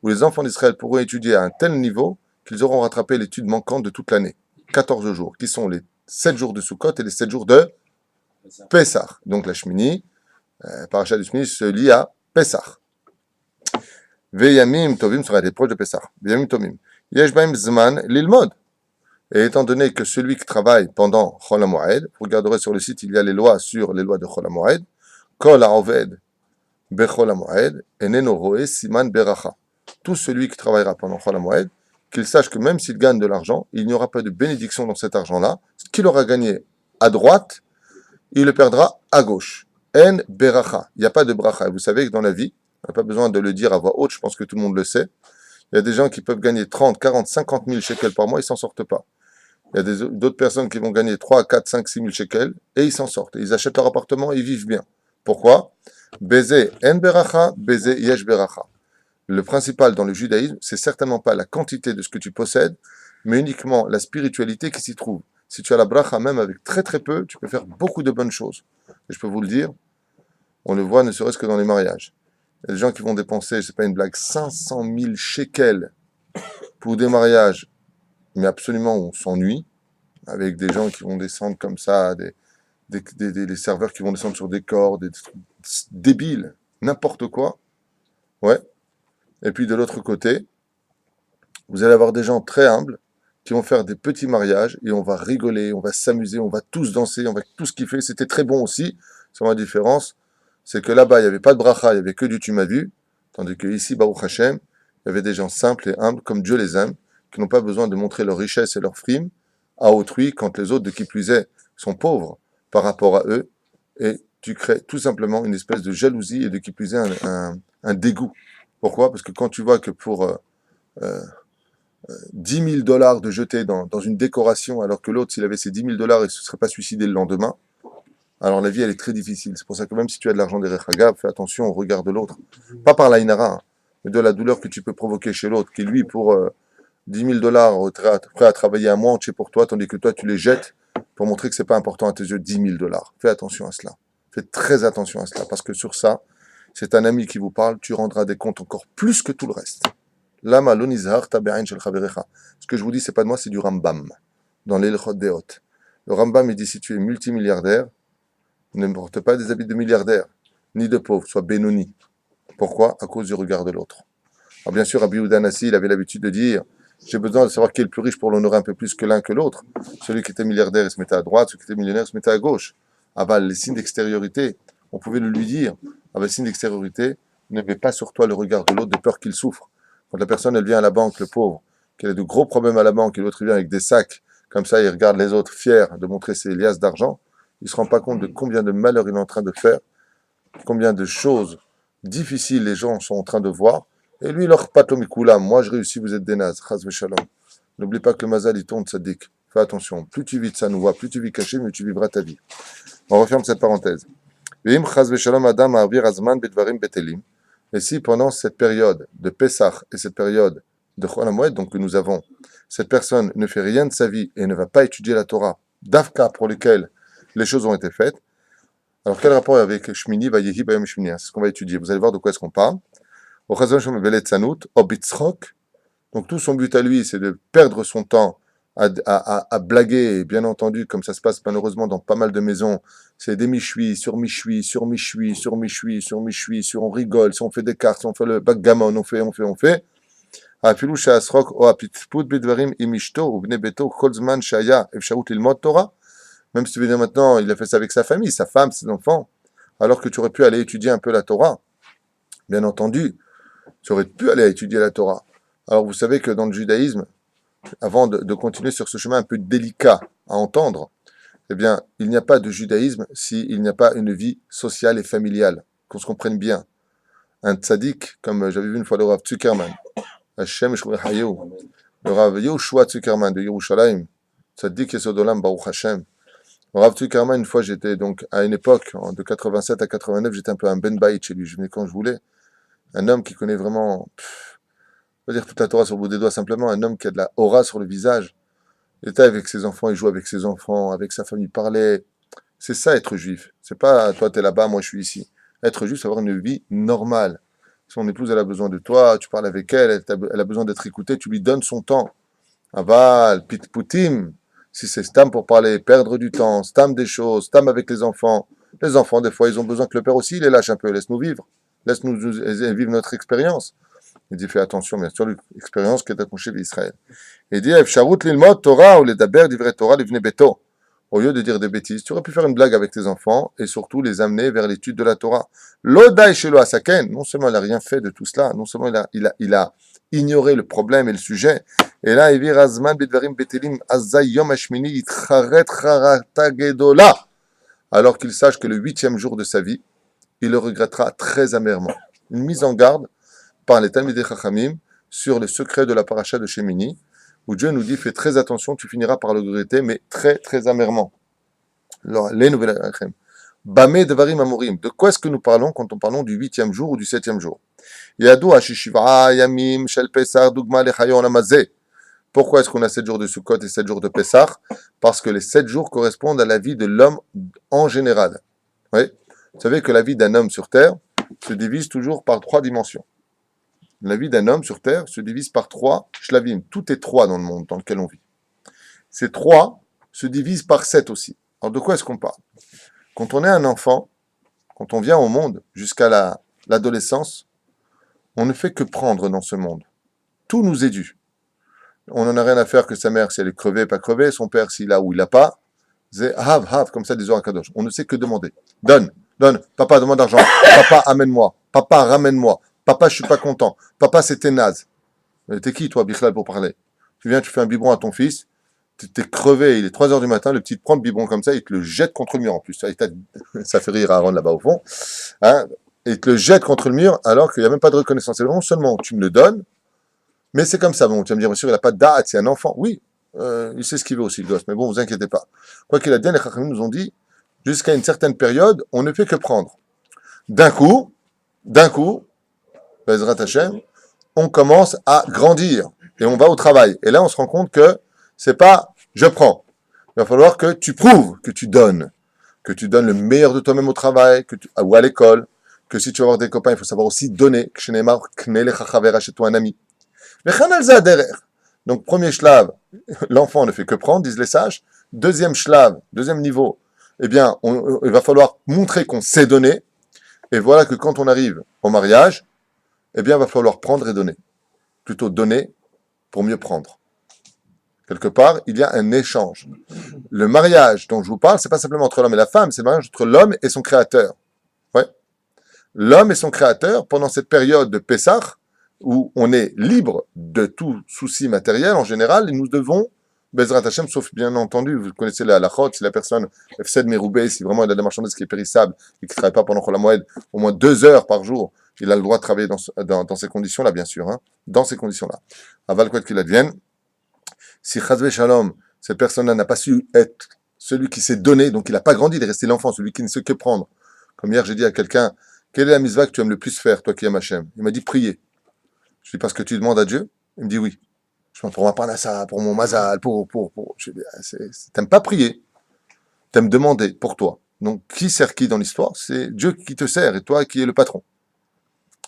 où les enfants d'Israël pourront étudier à un tel niveau qu'ils auront rattrapé l'étude manquante de toute l'année. 14 jours, qui sont les 7 jours de Sukkot et les 7 jours de Pesach. Donc la Shmini, paracha de Shmini se lie à Pesach. Veyamim Tovim sera des proches de Pesach. Veyamim Tovim. Yesh baim zman lilmod. Et étant donné que celui qui travaille pendant Chol HaMoed, vous regarderez sur le site, il y a les lois sur les lois de Chol HaMoed, Kol ha'oved bechol HaMoed, eneno roe siman beracha. Tout celui qui travaillera pendant Chol HaMoed, qu'il sache que même s'il gagne de l'argent, il n'y aura pas de bénédiction dans cet argent-là. Ce qu'il aura gagné à droite, il le perdra à gauche. En beracha. Il n'y a pas de bracha. Et vous savez que dans la vie, on n'a pas besoin de le dire à voix haute, je pense que tout le monde le sait. Il y a des gens qui peuvent gagner 30, 40, 50 000 shekels par mois, ils ne s'en sortent pas. Il y a d'autres personnes qui vont gagner 3, 4, 5, 6 000 shekels et ils s'en sortent. Ils achètent leur appartement et ils vivent bien. Pourquoi? Baiser en beracha, baiser yesh beracha. Le principal dans le judaïsme, c'est certainement pas la quantité de ce que tu possèdes, mais uniquement la spiritualité qui s'y trouve. Si tu as la bracha, même avec très très peu, tu peux faire beaucoup de bonnes choses. Et je peux vous le dire, on le voit ne serait-ce que dans les mariages. Il y a des gens qui vont dépenser, c'est pas une blague, 500 000 shekels pour des mariages, mais absolument on s'ennuie, avec des gens qui vont descendre comme ça, des serveurs qui vont descendre sur des corps, des trucs débiles, n'importe quoi. Ouais. Et puis de l'autre côté, vous allez avoir des gens très humbles qui vont faire des petits mariages et on va rigoler, on va s'amuser, on va tous danser, on va tous kiffer. C'était très bon aussi. Sans la différence, c'est que là-bas, il n'y avait pas de bracha, il n'y avait que du tu m'as vu, tandis que ici, Baruch Hashem, il y avait des gens simples et humbles, comme Dieu les aime, qui n'ont pas besoin de montrer leur richesse et leur frime à autrui quand les autres, de qui plus est, sont pauvres par rapport à eux. Et tu crées tout simplement une espèce de jalousie et de qui plus est un dégoût. Pourquoi? Parce que quand tu vois que pour 10 000 $ de jeter dans une décoration, alors que l'autre, s'il avait ces 10 000 $, il ne se serait pas suicidé le lendemain, alors la vie, elle est très difficile. C'est pour ça que même si tu as de l'argent derrière Hagab, fais attention au regard de l'autre. Pas par l'Aïnara, mais de la douleur que tu peux provoquer chez l'autre, qui lui, pour 10 000 $, prêt à travailler un mois entier pour toi, tandis que toi, tu les jettes pour montrer que c'est pas important à tes yeux, 10 000 $. Fais attention à cela. Fais très attention à cela, parce que sur ça, c'est un ami qui vous parle, tu rendras des comptes encore plus que tout le reste. Lama lo nizhar tabe'ain shel chaverecha. Ce que je vous dis, c'est pas de moi, c'est du Rambam, dans l'Ilchot Deot. Le Rambam, il dit, si tu es multimilliardaire, ne porte pas des habits de milliardaire, ni de pauvre, sois Benoni. Pourquoi? À cause du regard de l'autre. Alors bien sûr, Rabbi Yehuda Hanassi, il avait l'habitude de dire, j'ai besoin de savoir qui est le plus riche pour l'honorer un peu plus que l'un que l'autre. Celui qui était milliardaire, il se mettait à droite, celui qui était millionnaire, il se mettait à gauche. Ah bah, les signes d'extériorité, on pouvait le lui dire. Ah bah, les signes d'extériorité, ne mets pas sur toi le regard de l'autre de peur qu'il souffre. Quand la personne, elle vient à la banque, le pauvre, qu'elle a de gros problèmes à la banque, et l'autre vient avec des sacs, comme ça, il regarde les autres fiers de montrer ses liasses d'argent, il se rend pas compte de combien de malheurs il est en train de faire, combien de choses difficiles les gens sont en train de voir, et lui, leur patomikula, moi je réussis, vous êtes des nazes, chas v'shalom. N'oublie pas que le mazal, il tourne, tzaddik. Fais attention, plus tu vis de ça, nous voit, plus tu vis caché, mieux tu vivras ta vie. On referme cette parenthèse. Et si pendant cette période de Pessah et cette période de Chol HaMoed, donc que nous avons, cette personne ne fait rien de sa vie et ne va pas étudier la Torah, d'Afka pour lesquels les choses ont été faites, alors quel rapport avec Shmini, Vayehi, Bayom Shmini? C'est ce qu'on va étudier. Vous allez voir de quoi est-ce qu'on parle. Donc tout son but à lui, c'est de perdre son temps à blaguer, et bien entendu, comme ça se passe malheureusement dans pas mal de maisons, c'est des michui, sur michui, sur michui, sur michui, sur michui, sur on rigole, si on fait des cartes, si on fait le backgammon, on fait. Même si tu veux dire maintenant, il a fait ça avec sa famille, sa femme, ses enfants, alors que tu aurais pu aller étudier un peu la Torah. Bien entendu, tu aurais pu aller étudier la Torah. Alors vous savez que dans le judaïsme, avant de continuer sur ce chemin un peu délicat à entendre, eh bien, il n'y a pas de judaïsme s'il n'y a pas une vie sociale et familiale, qu'on se comprenne bien. Un tzaddik, comme j'avais vu une fois le Rav Zuckerman, Hashem Shrechayu, le Rav Yoshua Zuckerman de Yerushalayim, tzaddik Yesodolam Baruch Hashem. Le Rav Zuckerman, une fois, j'étais donc à une époque, de 87 à 89, j'étais un peu un Ben Baït chez lui, je venais quand je voulais. Un homme qui connaît vraiment, on va dire toute la Torah sur le bout des doigts, simplement un homme qui a de la aura sur le visage. Il était avec ses enfants, il jouait avec ses enfants, avec sa famille, il parlait. C'est ça être juif. C'est pas toi t'es là-bas, moi je suis ici. Être juif, c'est avoir une vie normale. Son épouse, elle a besoin de toi, tu parles avec elle, elle a besoin d'être écoutée, tu lui donnes son temps. Aval, pit putim, si c'est stam pour parler, perdre du temps, stam des choses, stam avec les enfants. Les enfants, des fois, ils ont besoin que le père aussi les lâche un peu, laisse-nous vivre. Laisse-nous vivre notre expérience. Il dit, fais attention, bien sûr, l'expérience qui est accouchée d'Israël. Il dit, Efsharut lilmod Torah ou les daber divrei Torah livne beto. Au lieu de dire des bêtises, tu aurais pu faire une blague avec tes enfants et surtout les amener vers l'étude de la Torah. L'odai shelo asaken, non seulement il n'a rien fait de tout cela, non seulement il a ignoré le problème et le sujet, et là, il dit, Razman bedvarim betelim azay yom hashmini yitcharet charata gedola. Alors qu'il sache que le 8e jour de sa vie, il le regrettera très amèrement. Une mise en garde par les Talmidei Chachamim sur les secrets de la paracha de Shemini, où Dieu nous dit, fais très attention, tu finiras par le regretter, mais très, très amèrement. Alors, les nouvelles Achem. Bamé Devarim Amorim. De quoi est-ce que nous parlons quand on parlons du 8e jour ou du 7e jour? Yadou Hashishiva Yamim Shel Pesach Dugma Lechayon Amazé. Pourquoi est-ce qu'on a 7 jours de Sukkot et 7 jours de Pessah? Parce que les 7 jours correspondent à la vie de l'homme en général. Oui. Vous savez que la vie d'un homme sur Terre se divise toujours par 3 dimensions. La vie d'un homme sur Terre se divise par 3 shlavim. Tout est 3 dans le monde dans lequel on vit. Ces 3 se divisent par 7 aussi. Alors de quoi est-ce qu'on parle? Quand on est un enfant, quand on vient au monde jusqu'à l'adolescence, on ne fait que prendre dans ce monde. Tout nous est dû. On n'en a rien à faire que sa mère, si elle est crevée, pas crevée, son père, s'il a ou il n'a pas. C'est hav, comme ça, des heures à Kadosh. On ne sait que demander. Donne. Papa, demande d'argent. Papa, amène-moi. Papa, ramène-moi. Papa, je suis pas content. Papa, c'était naze. T'es qui, toi, Bichlal, pour parler? Tu viens, tu fais un biberon à ton fils. T'es crevé, il est 3 heures du matin, le petit te prend le biberon comme ça, il te le jette contre le mur en plus. Ça fait rire Aaron là-bas au fond. Hein, et il te le jette contre le mur alors qu'il n'y a même pas de reconnaissance. C'est non seulement tu me le donnes, mais c'est comme ça. Bon, tu vas me dire, bien sûr, il n'a pas de date, c'est un enfant. Oui, il sait ce qu'il veut aussi, le gosse, mais bon, vous inquiétez pas. Quoi qu'il a dit, les Chachamim nous ont dit, jusqu'à une certaine période, on ne fait que prendre. D'un coup, Bezrat Hashem, on commence à grandir et on va au travail. Et là, on se rend compte que c'est pas je prends. Il va falloir que tu prouves que tu donnes le meilleur de toi-même au travail, ou à l'école, que si tu vas avoir des copains, il faut savoir aussi donner. Chez toi un ami. Donc, premier shlav, l'enfant ne fait que prendre, disent les sages. Deuxième shlav, deuxième niveau, eh bien, il va falloir montrer qu'on sait donner. Et voilà que quand on arrive au mariage, eh bien, il va falloir prendre et donner. Plutôt donner pour mieux prendre. Quelque part, il y a un échange. Le mariage dont je vous parle, c'est pas simplement entre l'homme et la femme, c'est le mariage entre l'homme et son créateur. Ouais. L'homme et son créateur, pendant cette période de Pessah, où on est libre de tout souci matériel en général, et nous devons, Bezrat Hashem, sauf bien entendu, vous connaissez la halachot, si la personne Fsed Meroubé, si vraiment elle a de la marchandise qui est périssable et qui ne travaille pas pendant Chol HaMoed, au moins 2 heures par jour, il a le droit de travailler dans ces conditions-là, bien sûr, hein, dans ces conditions-là. Aval quoi qu'il advienne, si Chazvé Shalom, cette personne-là n'a pas su être celui qui s'est donné, donc il n'a pas grandi, il est resté l'enfant, celui qui ne sait que prendre. Comme hier, j'ai dit à quelqu'un, quelle est la mitzvah que tu aimes le plus faire, toi qui aimes Hachem? Il m'a dit prier. Je dis parce que tu demandes à Dieu? Il me dit oui. Je demande pour ma parnassa, pour mon mazal, Je dis, t'aimes pas prier, t'aimes demander pour toi. Donc qui sert qui dans l'histoire? C'est Dieu qui te sert et toi qui es le patron.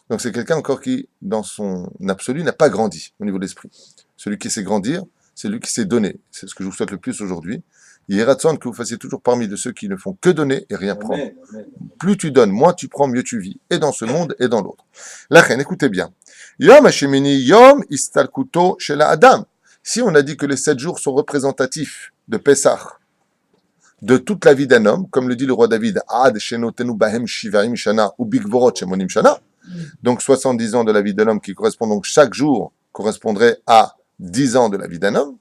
Donc c'est quelqu'un encore qui, dans son absolu, n'a pas grandi au niveau de l'esprit. Celui qui sait grandir, c'est lui qui s'est donné. C'est ce que je vous souhaite le plus aujourd'hui. Il est ratson que vous fassiez toujours parmi de ceux qui ne font que donner et rien prendre. Amen, amen. Plus tu donnes, moins tu prends, mieux tu vis. Et dans ce monde et dans l'autre. La reine, écoutez bien. Yom Hashemini, Yom Istalkuto chez la Adam. Si on a dit que les 7 jours sont représentatifs de Pessah, de toute la vie d'un homme, comme le dit le roi David, Ad Shenotenu Bahem Shivaim Shana ou Bigvorot Shemonim Shana, donc 70 ans de la vie d'un homme qui correspond donc chaque jour correspondrait à 10 ans de la vie d'un homme.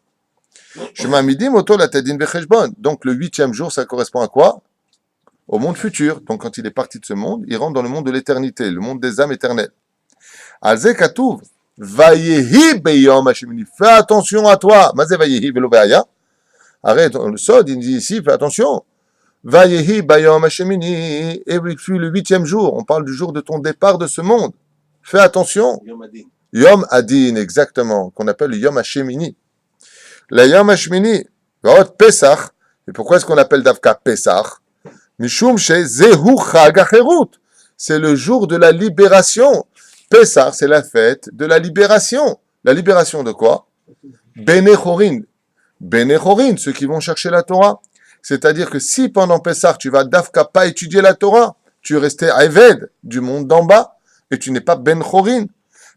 Shema Midim Oto la Tedin Vecheshbon. Donc le 8e jour, ça correspond à quoi? Au monde futur. Donc quand il est parti de ce monde, il rentre dans le monde de l'éternité, le monde des âmes éternelles. Alze Katouv, Vayehi Beyom Hashemini. Fais attention à toi. Mazé Vayehi Velo Veaya. Arrête, le Sod, il dit ici, fais attention. Vayehi Beyom Hashemini. Et puis le 8e jour, on parle du jour de ton départ de ce monde. Fais attention. Yom Adin. Yom Adin, exactement, qu'on appelle le Yom Hashemini. Le Yom Hashemini, Pesach. Et pourquoi est-ce qu'on appelle Davka Pesach? Mishum she Zehu Chag HaCherut. C'est le jour de la libération. Pesach, c'est la fête de la libération. La libération de quoi? Bene Chorin. Bene Chorin, ceux qui vont chercher la Torah. C'est-à-dire que si pendant Pesach, tu vas Davka pas étudier la Torah, tu es resté Eved du monde d'en bas, et tu n'es pas Ben Chorin.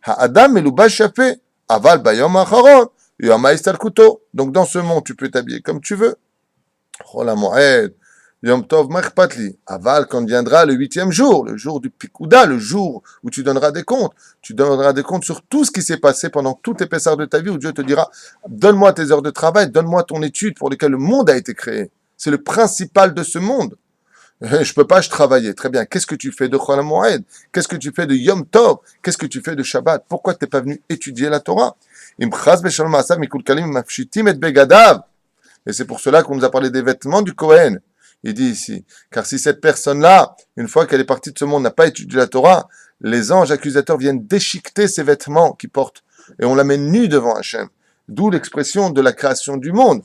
Ha'adam eluba shafé, aval bayom acharon, yom ha'istalkuto. Donc dans ce monde, tu peux t'habiller comme tu veux. Chol HaMoed, Yom Tov machpatli. Aval, quand viendra le 8e jour, le jour du Pikouda, le jour où tu donneras des comptes. Tu donneras des comptes sur tout ce qui s'est passé pendant tous tes pessards de ta vie, où Dieu te dira, donne-moi tes heures de travail, donne-moi ton étude pour lesquelles le monde a été créé. C'est le principal de ce monde. Je peux pas, je travaillais. Très bien. Qu'est-ce que tu fais de Chol HaMoed? Qu'est-ce que tu fais de Yom Tov? Qu'est-ce que tu fais de Shabbat? Pourquoi tu n'es pas venu étudier la Torah? Et c'est pour cela qu'on nous a parlé des vêtements du Kohen. Il dit ici, car si cette personne-là, une fois qu'elle est partie de ce monde, n'a pas étudié la Torah, les anges accusateurs viennent déchiqueter ses vêtements qu'il porte. Et on l'amène nu devant Hachem. D'où l'expression de la création du monde.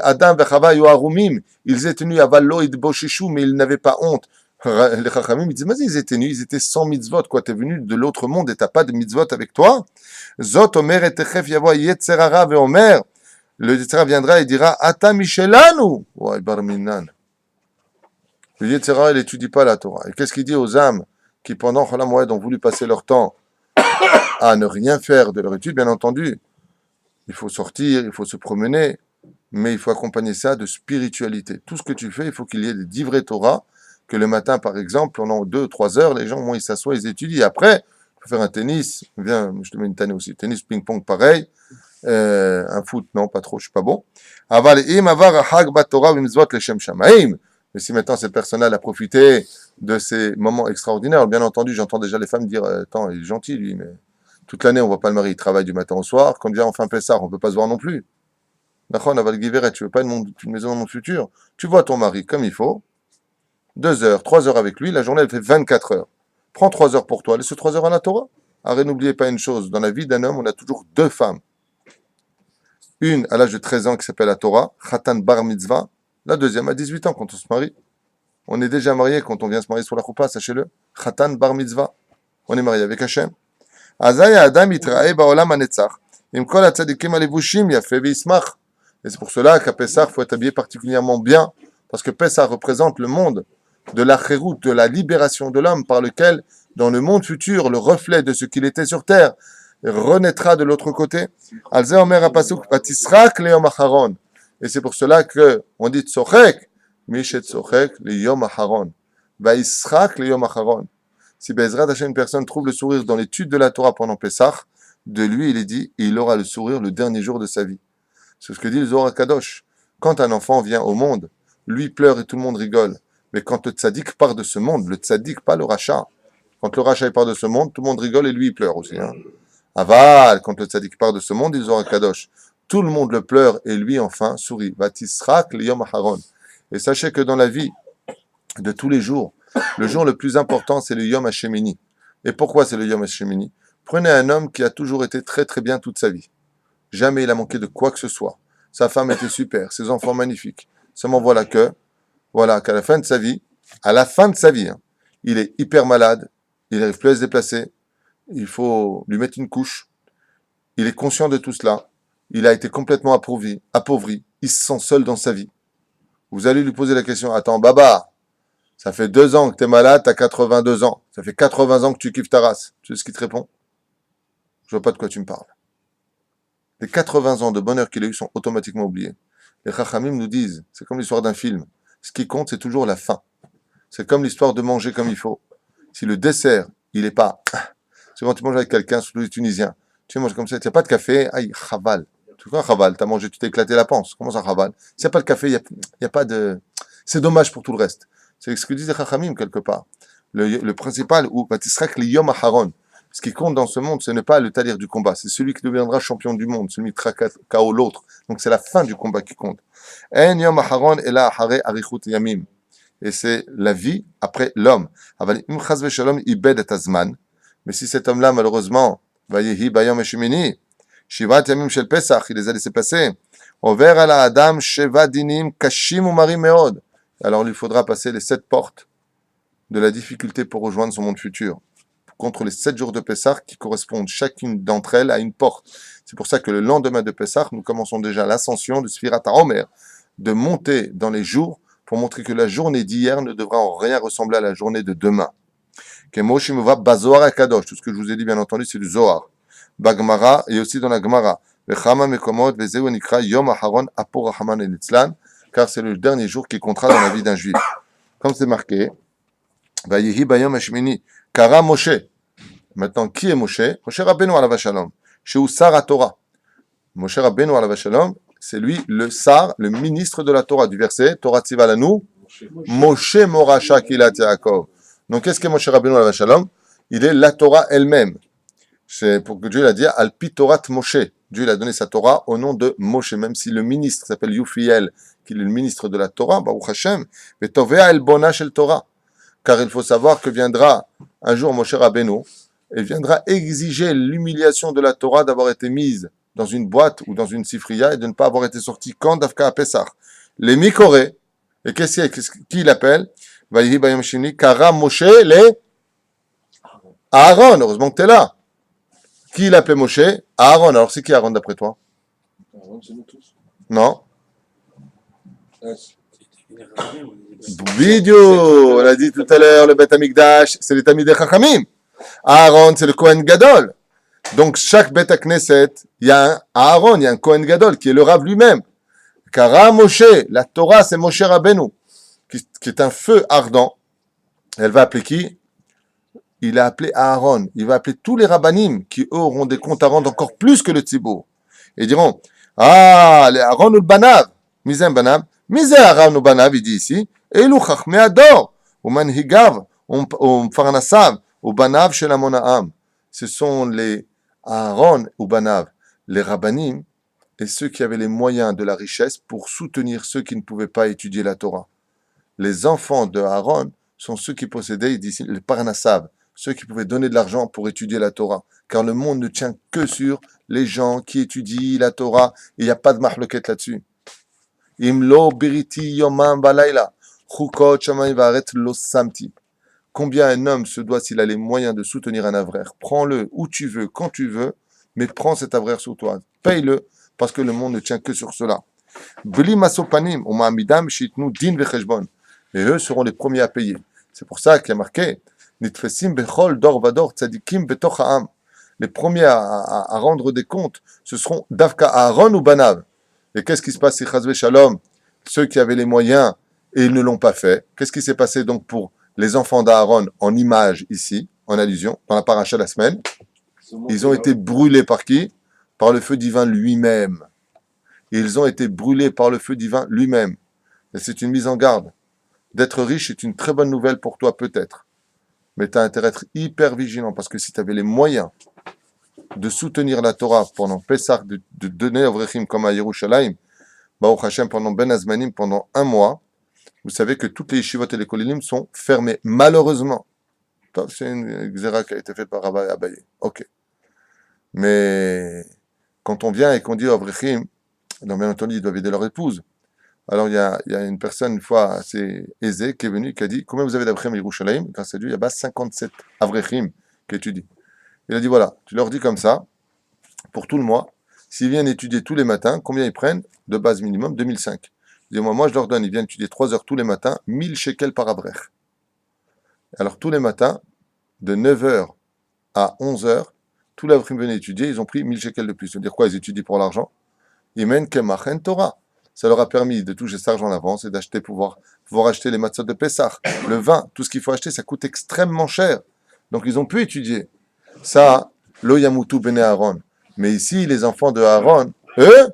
Adam vechava yoharumim, ils étaient nus aval lo idboshishu, mais ils n'avaient pas honte. Les chachamim, ils disaient, mais ils étaient nus, ils étaient sans mitzvot, quoi, t'es venu de l'autre monde et t'as pas de mitzvot avec toi? Zot omer et techef yavo yetzerara ve omer, le yetzera viendra et dira, ata michelanu, ouais, barminan. Le yetzera, il étudie pas la Torah. Et qu'est-ce qu'il dit aux âmes qui, pendant Chol HaMoed, ont voulu passer leur temps à ne rien faire de leur étude? Bien entendu, il faut sortir, il faut se promener, mais il faut accompagner ça de spiritualité. Tout ce que tu fais, il faut qu'il y ait des divrei Torah, que le matin, par exemple, pendant 2-3 heures, les gens, au moins, ils s'assoient, ils étudient. Après, il faut faire un tennis. Viens, je te mets une tannée aussi. Tennis, ping-pong, pareil. Un foot, non, pas trop, je suis pas bon. Aval im avar hag bat Torah v'mitzvot leshem shamaim. Mais si maintenant cette personne-là a profité de ces moments extraordinaires, bien entendu, j'entends déjà les femmes dire, attends, il est gentil, lui, mais toute l'année, on voit pas le mari, il travaille du matin au soir. Quand vient enfin Pessah, on peut pas se voir non plus. D'accord, Aval Giveret, tu veux pas une maison dans mon futur? Tu vois ton mari comme il faut. 2 heures, 3 heures avec lui, la journée, elle fait 24 heures. Prends 3 heures pour toi, laisse 3 heures à la Torah. Arrête, n'oubliez pas une chose, dans la vie d'un homme, on a toujours 2 femmes. Une à l'âge de 13 ans qui s'appelle la Torah, Khatan Bar Mitzvah. La deuxième à 18 ans quand on se marie. On est déjà marié quand on vient se marier sur la choupa, sachez-le. Khatan Bar Mitzvah. On est marié avec Hachem. Azaya Adam Yitrae Baolam Hanetzach. Im Kol HaTzadikim Alevushim Yafeh V'Yismach. Et c'est pour cela qu'à Pessah, il faut être habillé particulièrement bien, parce que Pessah représente le monde de la chérout, de la libération de l'homme, par lequel, dans le monde futur, le reflet de ce qu'il était sur terre, renaîtra de l'autre côté. Alze Omer Apasuk, Vatisrak Leyom Acharon. Et c'est pour cela que on dit Tsochek, Mishet Tsochek Leyom Acharon. Vaisrak Leyom Acharon. Si Bezrat Hashem, une personne trouve le sourire dans l'étude de la Torah pendant Pessah, de lui, il est dit, il aura le sourire le dernier jour de sa vie. C'est ce que dit le Zohar Kadosh. Quand un enfant vient au monde, lui pleure et tout le monde rigole. Mais quand le tzaddik part de ce monde, le tzaddik, pas le rachat. Quand le rachat part de ce monde, tout le monde rigole et lui, il pleure aussi. Hein. Aval, quand le tzaddik part de ce monde, il Zohar Kadosh. Tout le monde le pleure et lui, enfin, sourit. Vatisrak liyom aharon. Et sachez que dans la vie de tous les jours, le jour le plus important, c'est le Yom HaShemini. Et pourquoi c'est le Yom HaShemini? Prenez un homme qui a toujours été très très bien toute sa vie. Jamais il a manqué de quoi que ce soit. Sa femme était super, ses enfants magnifiques. Seulement voilà qu'à la fin de sa vie, hein, il est hyper malade, il n'arrive plus à se déplacer, il faut lui mettre une couche. Il est conscient de tout cela. Il a été complètement appauvri. Il se sent seul dans sa vie. Vous allez lui poser la question, attends, Baba, ça fait 2 ans que tu es malade, tu as 82 ans. Ça fait 80 ans que tu kiffes ta race. Tu sais ce qu'il te répond? Je vois pas de quoi tu me parles. Les 80 ans de bonheur qu'il a eu sont automatiquement oubliés. Les Chachamim nous disent, c'est comme l'histoire d'un film. Ce qui compte, c'est toujours la fin. C'est comme l'histoire de manger comme il faut. Si le dessert, il est pas... C'est quand tu manges avec quelqu'un, surtout les Tunisiens. Tu manges comme ça, il n'y a pas de café, aïe, chaval. Tu vois, chaval, tu as mangé, tu t'es éclaté la panse. Comment ça, chaval? S'il n'y a pas de café, il n'y a pas de... C'est dommage pour tout le reste. C'est ce que disent les Chachamim, quelque part. Le principal, ou Vatisrak Liyom Aharon. Ce qui compte dans ce monde, ce n'est pas le talir du combat, c'est celui qui deviendra champion du monde, celui qui traque KO l'autre. Donc c'est la fin du combat qui compte. En Yom Aharon ela ahare arichut yamim. Et c'est la vie après l'homme. Aval im chas v'shalom ibed et azman. Mais si cet homme-là, malheureusement, vayehi bayom hashemini, shivat yamim shel Pesach, il les a laissés passer. Over ala adam sheva dinim kashim umarim meod. Alors il lui faudra passer les 7 portes de la difficulté pour rejoindre son monde futur. Contre les 7 jours de Pessah qui correspondent chacune d'entre elles à une porte. C'est pour ça que le lendemain de Pessah, nous commençons déjà l'ascension de Sfirat HaOmer, de monter dans les jours pour montrer que la journée d'hier ne devra en rien ressembler à la journée de demain. Kemoshimova Bazohar HaKadosh, tout ce que je vous ai dit bien entendu c'est du Zohar. Bagmara et aussi dans la Gemara. Vechama Mekomot Vezeu Nikra Yom Aharon Apor Rahaman Elitzlan, car c'est le dernier jour qui comptera dans la vie d'un juif. Comme c'est marqué, Vayehi Bayom Hashmini, Kara Moshe. Maintenant, qui est Moshe? Moshe Rabbeinu alav shalom. Chez Sar Torah. Moshe Rabbeinu alav shalom, c'est lui le Sar, le ministre de la Torah, du verset Torah Tzivalanu, Moshe Morasha Kilat Yaakov. Donc, qu'est-ce que Moshe Rabbeinu alav shalom? Il est la Torah elle-même. C'est pour que Dieu l'a dit Alpi Torat Moshe. Dieu l'a donné sa Torah au nom de Moshe, même si le ministre s'appelle Yufiel, qui est le ministre de la Torah, Baruch Hashem, mais Tovea El Bona Shel Torah. Car il faut savoir que viendra un jour Moshe Rabbeinu et viendra exiger l'humiliation de la Torah d'avoir été mise dans une boîte ou dans une sifriya et de ne pas avoir été sortie quand d'Afka à Pessah. Les Mikoré, et qui il appelle? Vayihi Bayom Shini, Kara Moshe, les Aaron, heureusement que tu es là. Qui il appelait Moshe? Aaron. Alors c'est qui Aaron d'après toi? Aaron, c'est nous tous. Non? Ah, Vidéo, on l'a dit tout à l'heure, le Beth Amikdash, c'est les Tamidei Chachamim. Aaron, c'est le Kohen Gadol. Donc, chaque Beth Knesset, il y a un Aaron, il y a un Kohen Gadol, qui est le Rav lui-même. Kara Moshe, la Torah, c'est Moshe Rabbeinu, qui est un feu ardent. Elle va appeler qui? Il a appelé Aaron. Il va appeler tous les Rabbanim, qui eux auront des comptes à rendre encore plus que le Tzibour. Et ils diront, ah, les Aaron ou le Banav, Mizem Banav, Mizé Aaron ou Banav, il dit ici, Elu Chachmei Ador, ou Manhigav, ou Farnasav, ou Banav Shel Amon Ha'am. Ce sont les Aaron ou Banav, les Rabbanim, et ceux qui avaient les moyens de la richesse pour soutenir ceux qui ne pouvaient pas étudier la Torah. Les enfants de Aaron sont ceux qui possédaient, il dit ici, les Parnasav, ceux qui pouvaient donner de l'argent pour étudier la Torah. Car le monde ne tient que sur les gens qui étudient la Torah, et il n'y a pas de mahloket là-dessus. Imlo biriti yomam balayla, chukot shamayim va'aret lo samti. Combien un homme se doit, s'il a les moyens de soutenir un avraire? Prends-le où tu veux, quand tu veux, mais prends cet avraire sur toi. Paye-le, parce que le monde ne tient que sur cela. Bli masopanim, ou ma'amidam shitnu din vecheshbon. Et eux seront les premiers à payer. C'est pour ça qu'il y a marqué, nitfesim bechol dor vador tzadikim betoch ha'am. les premiers à rendre des comptes, ce seront Dafka Aaron ou Banav. Et qu'est-ce qui se passe si Chazvé Shalom, ceux qui avaient les moyens et ils ne l'ont pas fait? Qu'est-ce qui s'est passé donc pour les enfants d'Aaron en image ici, en allusion, dans la paracha de la semaine? Ils ont été brûlés par qui? Par le feu divin lui-même. Ils ont été brûlés par le feu divin lui-même. Et c'est une mise en garde. D'être riche est une très bonne nouvelle pour toi peut-être. Mais tu as intérêt à être hyper vigilant parce que si tu avais les moyens de soutenir la Torah pendant Pessah, de donner Avrechim comme à Yerushalayim, Baruch Hashem pendant Ben Azmanim, pendant 1 mois, vous savez que toutes les yeshivot et les kolilim sont fermées, malheureusement. C'est une xéra qui a été faite par Rabbi Abaye. Ok. Mais quand on vient et qu'on dit aux Avrechim, donc bien entendu, ils doivent aider leur épouse. Alors il y a une personne, une fois assez aisée, qui est venue, qui a dit, combien vous avez d'Avrechim à Yerushalayim? Grâce à Dieu, il y a 57 Avrechim qui étudient. Il a dit, voilà, tu leur dis comme ça, pour tout le mois, s'ils viennent étudier tous les matins, combien ils prennent? De base minimum, 2005. Je dis, moi je leur donne, ils viennent étudier 3 heures tous les matins, 1000 shekels par abrech. Alors tous les matins, de 9h à 11h, tous les avrechim venaient étudier, ils ont pris 1000 shekels de plus. C'est-à-dire quoi? Ils étudient pour l'argent. Ils mènent kemach en Torah. Ça leur a permis de toucher cet argent en avance et d'acheter, pouvoir acheter les matzot de Pessah, le vin, tout ce qu'il faut acheter, ça coûte extrêmement cher. Donc ils ont pu étudier. Ça, lo yamutu bene Aaron. Mais ici, les enfants de Aaron, eux,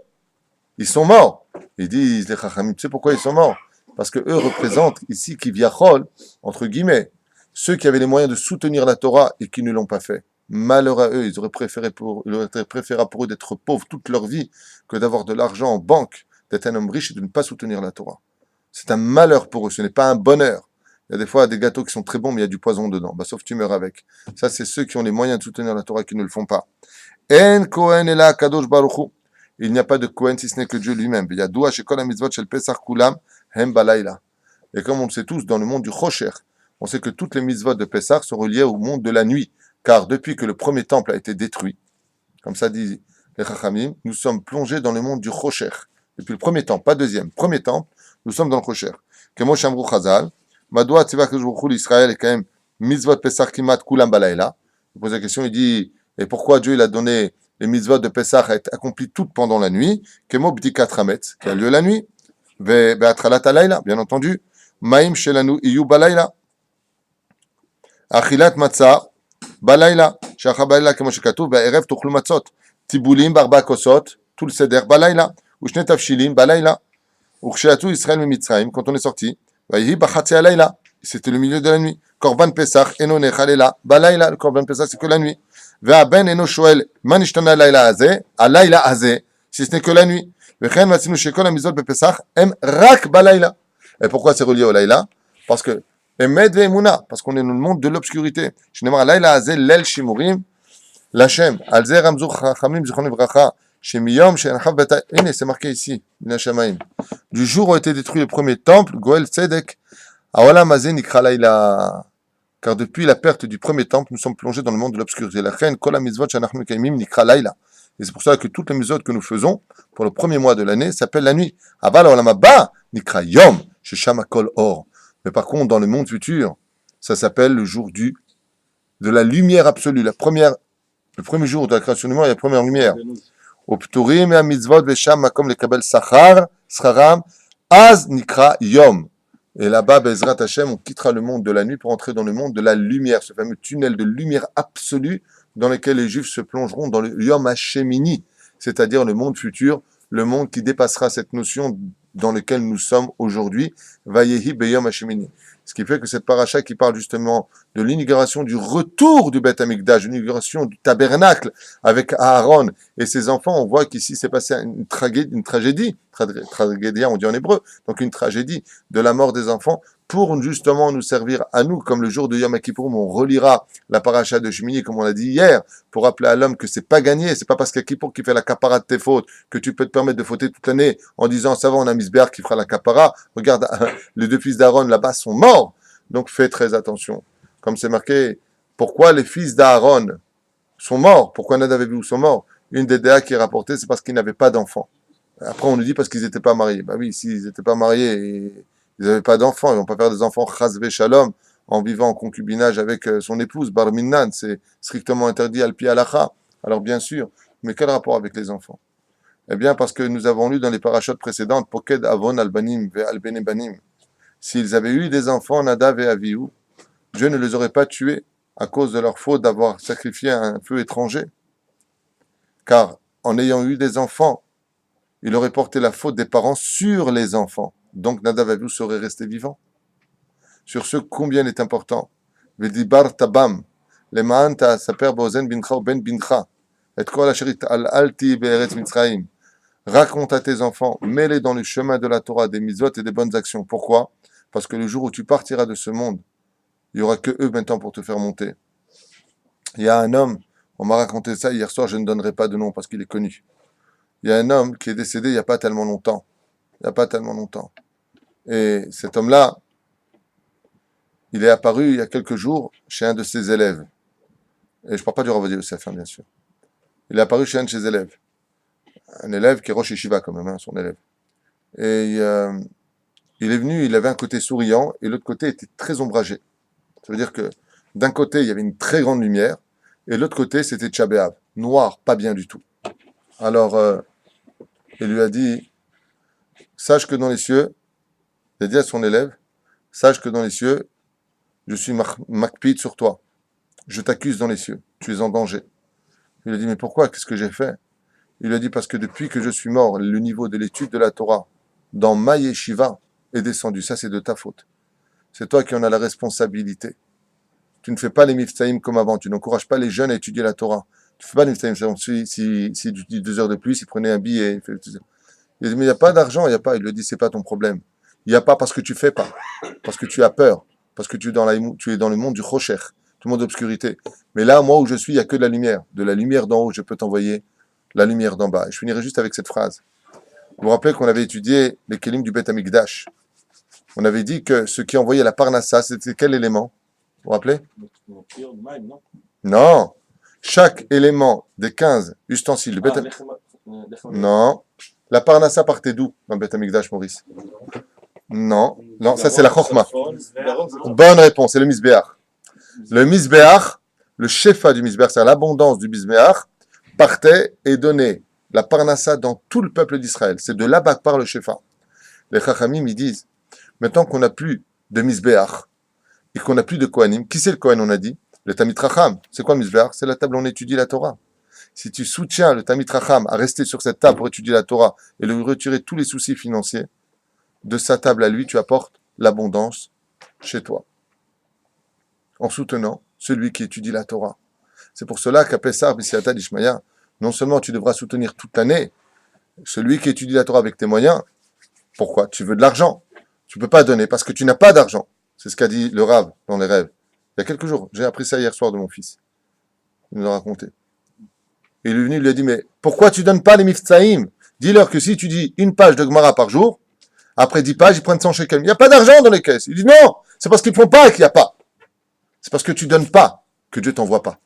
ils sont morts. Ils disent, les chachamim, tu sais pourquoi ils sont morts? Parce que eux représentent ici kiviachol, entre guillemets, ceux qui avaient les moyens de soutenir la Torah et qui ne l'ont pas fait. Malheur à eux, il aurait été préférable pour eux d'être pauvres toute leur vie que d'avoir de l'argent en banque, d'être un homme riche et de ne pas soutenir la Torah. C'est un malheur pour eux, ce n'est pas un bonheur. Il y a des fois des gâteaux qui sont très bons, mais il y a du poison dedans. Bah, sauf tu meurs avec. Ça, c'est ceux qui ont les moyens de soutenir la Torah qui ne le font pas. En Kohen ela kadosh baruchu. Il n'y a pas de Kohen si ce n'est que Dieu lui-même. Il y a doua shekol mitzvot shel Pesach kulam hem balayla. Et comme on le sait tous, dans le monde du Chosher, on sait que toutes les mitzvot de Pesach sont reliées au monde de la nuit. Car depuis que le premier temple a été détruit, comme ça dit les Chachamim, nous sommes plongés dans le monde du Chosher. Depuis le premier temple, pas deuxième, premier temple, nous sommes dans le Chosher. Kemo shamru chazal, madoua tzivah kajouchul Israël est quand même mitzvot Pesach kimat kulam balayla. Il pose la question, il dit, et pourquoi Dieu il a donné les mitzvot de Pesach à être accomplies toutes pendant la nuit? Kemo bdikat rametz, qui a lieu la nuit. Be'atralat alayla, bien entendu. Maim shelanu iyu balayla. Achilat matzah balayla. Shacha balayla, comme c'est écrit, be'erev tuchlu matzot. Tibulim barba kosot, tout le seder balayla. Ushne tafshilim balayla. Uksheatu Israël mi Mitzrayim, quand on est sorti. Vayihi bachatzi alayla. C'était le milieu de la nuit. Korban Pesach eno nechalela balayla. Le Korban Pesach c'est que la nuit. Ve'aben eno shoel man ishtana alayla azeh, alayla azeh, si ce n'est que la nuit. Ve'chen matzinu shekol hamizot bepesach em rak balayla. Et pourquoi c'est relié au layla? Parce que emet ve'emuna, parce qu'on est dans le monde de l'obscurité. Shnemar alayla azeh lel shimurim l'Hashem alzer ramzu chachamim zichron livracha shemiyom she'enchav beta. C'est marqué ici, minashamaim. Du jour où a été détruit le premier temple, Goel Tzedek, aolam azeh nikra layla. Car depuis la perte du premier temple, nous sommes plongés dans le monde de l'obscurité. La reine, kol ha-mitzvot she'anachnu mekayimim nikra layla. Et c'est pour ça que toutes les mitzvot que nous faisons pour le premier mois de l'année s'appellent la nuit. Aval olam haba nikra yom shesham hakol or. Mais par contre, dans le monde futur, ça s'appelle le jour de la lumière absolue. Le premier jour de la création du monde, il y a la première lumière. Opturim et ha-mitzvot vesham makom lekabel sachar scharam az nikra yom. Et là-bas, Bezrat Hashem, on quittera le monde de la nuit pour entrer dans le monde de la lumière, ce fameux tunnel de lumière absolue dans lequel les Juifs se plongeront dans le Yom Hashemini, c'est-à-dire le monde futur, le monde qui dépassera cette notion dans lequel nous sommes aujourd'hui, Vayehi Beyom Hashemini. Ce qui fait que cette paracha qui parle justement de l'inauguration du retour du Beth Amikdash, l'inauguration du tabernacle avec Aaron et ses enfants, on voit qu'ici s'est passé une tragédie, on dit en hébreu, donc une tragédie de la mort des enfants pour justement nous servir à nous, comme le jour de Yom Kippour, où on relira la paracha de Shemini, comme on l'a dit hier, pour rappeler à l'homme que c'est pas gagné, c'est pas parce qu'il y a Kippour qui fait la capara de tes fautes que tu peux te permettre de fauter toute l'année en disant ça va, on a Misbéach qui fera la capara. Regarde, les 2 fils d'Aaron là-bas sont morts, donc fais très attention. Comme c'est marqué, pourquoi les fils d'Aaron sont morts? Pourquoi Nadav et Abihu sont morts? Une des déas qui est rapportée, c'est parce qu'ils n'avaient pas d'enfants. Après, on nous dit parce qu'ils n'étaient pas mariés. Bah oui, s'ils n'étaient pas mariés et ils n'avaient pas d'enfants, ils vont pas faire des enfants chas ve shalom en vivant en concubinage avec son épouse, bar minnan, c'est strictement interdit al-pi halacha. Alors bien sûr, mais quel rapport avec les enfants? Eh bien, parce que nous avons lu dans les parachutes précédentes, Poked avon albanim ve albene banim. S'ils avaient eu des enfants, Nadav et Avihu, Dieu ne les aurait pas tués à cause de leur faute d'avoir sacrifié un feu étranger. Car en ayant eu des enfants, il aurait porté la faute des parents sur les enfants. Donc Nadav et Avihu seraient restés vivants. Sur ce, combien il est important. Vedibar tabam, lemaan ta'asaper bozen bincha ou ben bincha, et kol asherit al-alti be'eretz mitzrayim. Raconte à tes enfants, mets-les dans le chemin de la Torah, des mitzvot et des bonnes actions. Pourquoi? Parce que le jour où tu partiras de ce monde, il n'y aura que eux maintenant pour te faire monter. Il y a un homme, on m'a raconté ça hier soir, je ne donnerai pas de nom parce qu'il est connu. Il y a un homme qui est décédé il n'y a pas tellement longtemps. Et cet homme-là, il est apparu il y a quelques jours chez un de ses élèves. Et je ne parle pas du Rav Ovadia Yosef, bien sûr. Il est apparu chez un de ses élèves. Un élève qui est Rosh Yeshiva quand même, son élève. Et il est venu, il avait un côté souriant et l'autre côté était très ombragé. Ça veut dire que d'un côté, il y avait une très grande lumière et l'autre côté, c'était Tcha B'Av. Noir, pas bien du tout. Alors, il lui a dit, sache que dans les cieux, il a dit à son élève, sache que dans les cieux, je suis makpid sur toi. Je t'accuse dans les cieux. Tu es en danger. Il lui a dit, mais pourquoi? Qu'est-ce que j'ai fait? Il lui a dit, parce que depuis que je suis mort, le niveau de l'étude de la Torah dans ma yeshiva est descendu. Ça, c'est de ta faute. C'est toi qui en as la responsabilité. Tu ne fais pas les miftaïm comme avant. Tu n'encourages pas les jeunes à étudier la Torah. Tu ne fais pas les miftaïm. Si tu dis 2 heures de plus, il prenait un billet. Il dit, mais il n'y a pas d'argent. Il lui a dit, c'est pas ton problème. Il n'y a pas parce que tu fais pas. Parce que tu as peur. Parce que tu es dans le monde du Chosher, tout le monde d'obscurité. Mais là, moi où je suis, il n'y a que de la lumière. De la lumière d'en haut, je peux t'envoyer la lumière d'en bas. Et je finirai juste avec cette phrase. Vous vous rappelez qu'on avait étudié les kelim du Beth Amikdash. On avait dit que ce qui envoyait la parnassa, c'était quel élément? Vous vous rappelez? Non. Chaque élément des 15 ustensiles du Beth Amikdash. Non. La parnassa partait d'où dans le Beth Amikdash, Maurice? Non, ça c'est la Chokhmah. Bonne réponse, c'est le Misbéach. Le Misbéach, le shefa du Misbéach, c'est l'abondance du Misbéach, partait et donnait la parnassa dans tout le peuple d'Israël. C'est de là-bas que part le shefa. Les Chachamim, ils disent, maintenant qu'on n'a plus de Misbéach et qu'on n'a plus de Kohanim, qui c'est le Kohen, on a dit? Le Tamid Racham. C'est quoi le Misbéach? C'est la table où on étudie la Torah. Si tu soutiens le Tamid Racham à rester sur cette table pour étudier la Torah et lui retirer tous les soucis financiers, de sa table à lui, tu apportes l'abondance chez toi. En soutenant celui qui étudie la Torah. C'est pour cela qu'à Pessar, B'Siata d'Ishmaïa, non seulement tu devras soutenir toute l'année celui qui étudie la Torah avec tes moyens. Pourquoi? Tu veux de l'argent. Tu ne peux pas donner parce que tu n'as pas d'argent. C'est ce qu'a dit le Rav dans les rêves. Il y a quelques jours. J'ai appris ça hier soir de mon fils. Il nous a raconté. Et il est venu, il lui a dit, mais pourquoi tu ne donnes pas les miftaïm? Dis-leur que si tu dis une page de Gemara par jour, après 10 pages, ils prennent 100 shekels. Il n'y a pas d'argent dans les caisses. Il dit non, c'est parce qu'ils ne font pas qu'il n'y a pas. C'est parce que tu ne donnes pas que Dieu ne t'envoie pas.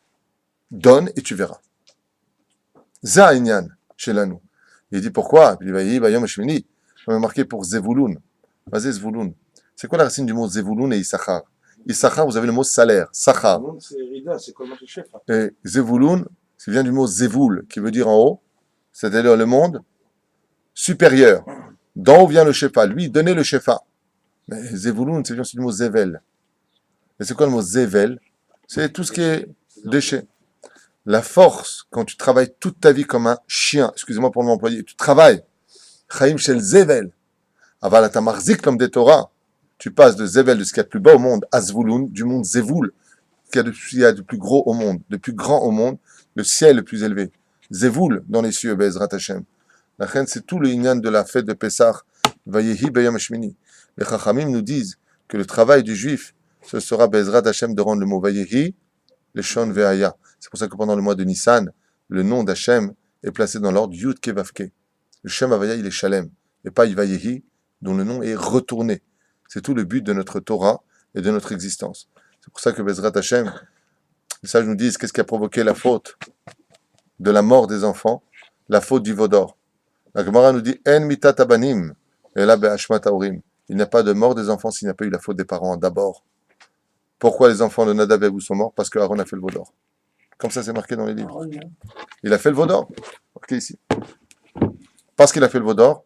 Donne et tu verras. Za'inyan, chez l'Anou. Il dit pourquoi? Il dit, Bayom Shemini. On a marqué pour Zevouloun. Vas-y, Zevouloun. C'est quoi la racine du mot Zevouloun et Issachar? Issachar, vous avez le mot salaire. Sachar. Et Zevouloun, ça vient du mot Zevoul, qui veut dire en haut, c'est-à-dire le monde supérieur. D'en haut vient le shefa. Lui, donnez le shefa. Mais Zevouloun, c'est du mot Zevel. Et c'est quoi le mot Zevel? C'est tout ce qui est déchet. La force, quand tu travailles toute ta vie comme un chien, excusez-moi pour l'employer, tu travailles, Chaim Shel Zevel, Aval Atamarzik comme des Torah, tu passes de Zevel, de ce qu'il y a de plus bas au monde, à Zvouloun, du monde Zevoul, ce qu'il y a de plus gros au monde, de plus grand au monde, le ciel le plus élevé. Zevoul dans les cieux, Bezrat Hashem. La reine, c'est tout le inyan de la fête de Pessah, Vayehi Beyam Shmini. Les Chachamim nous disent que le travail du juif, ce sera Bezrat Hashem de rendre le mot Vayehi, le Shon Ve'aya. C'est pour ça que pendant le mois de Nissan, le nom d'Hachem est placé dans l'ordre Yud Kevavke. Le Shem Havaya, il est Shalem, et pas Vayehi, dont le nom est retourné. C'est tout le but de notre Torah et de notre existence. C'est pour ça que Bezrat Hashem, les sages nous disent qu'est-ce qui a provoqué la faute de la mort des enfants, la faute du Vaudor. La Gemara nous dit En mitat abanim, et là be'ashmat haorim. Il n'y a pas de mort des enfants s'il n'y a pas eu la faute des parents d'abord. Pourquoi les enfants de Nadab et Abihu sont morts? Parce que Aaron a fait le veau d'or. Comme ça, c'est marqué dans les livres. Il a fait le veau d'or. Marqué ici. Parce qu'il a fait le veau d'or,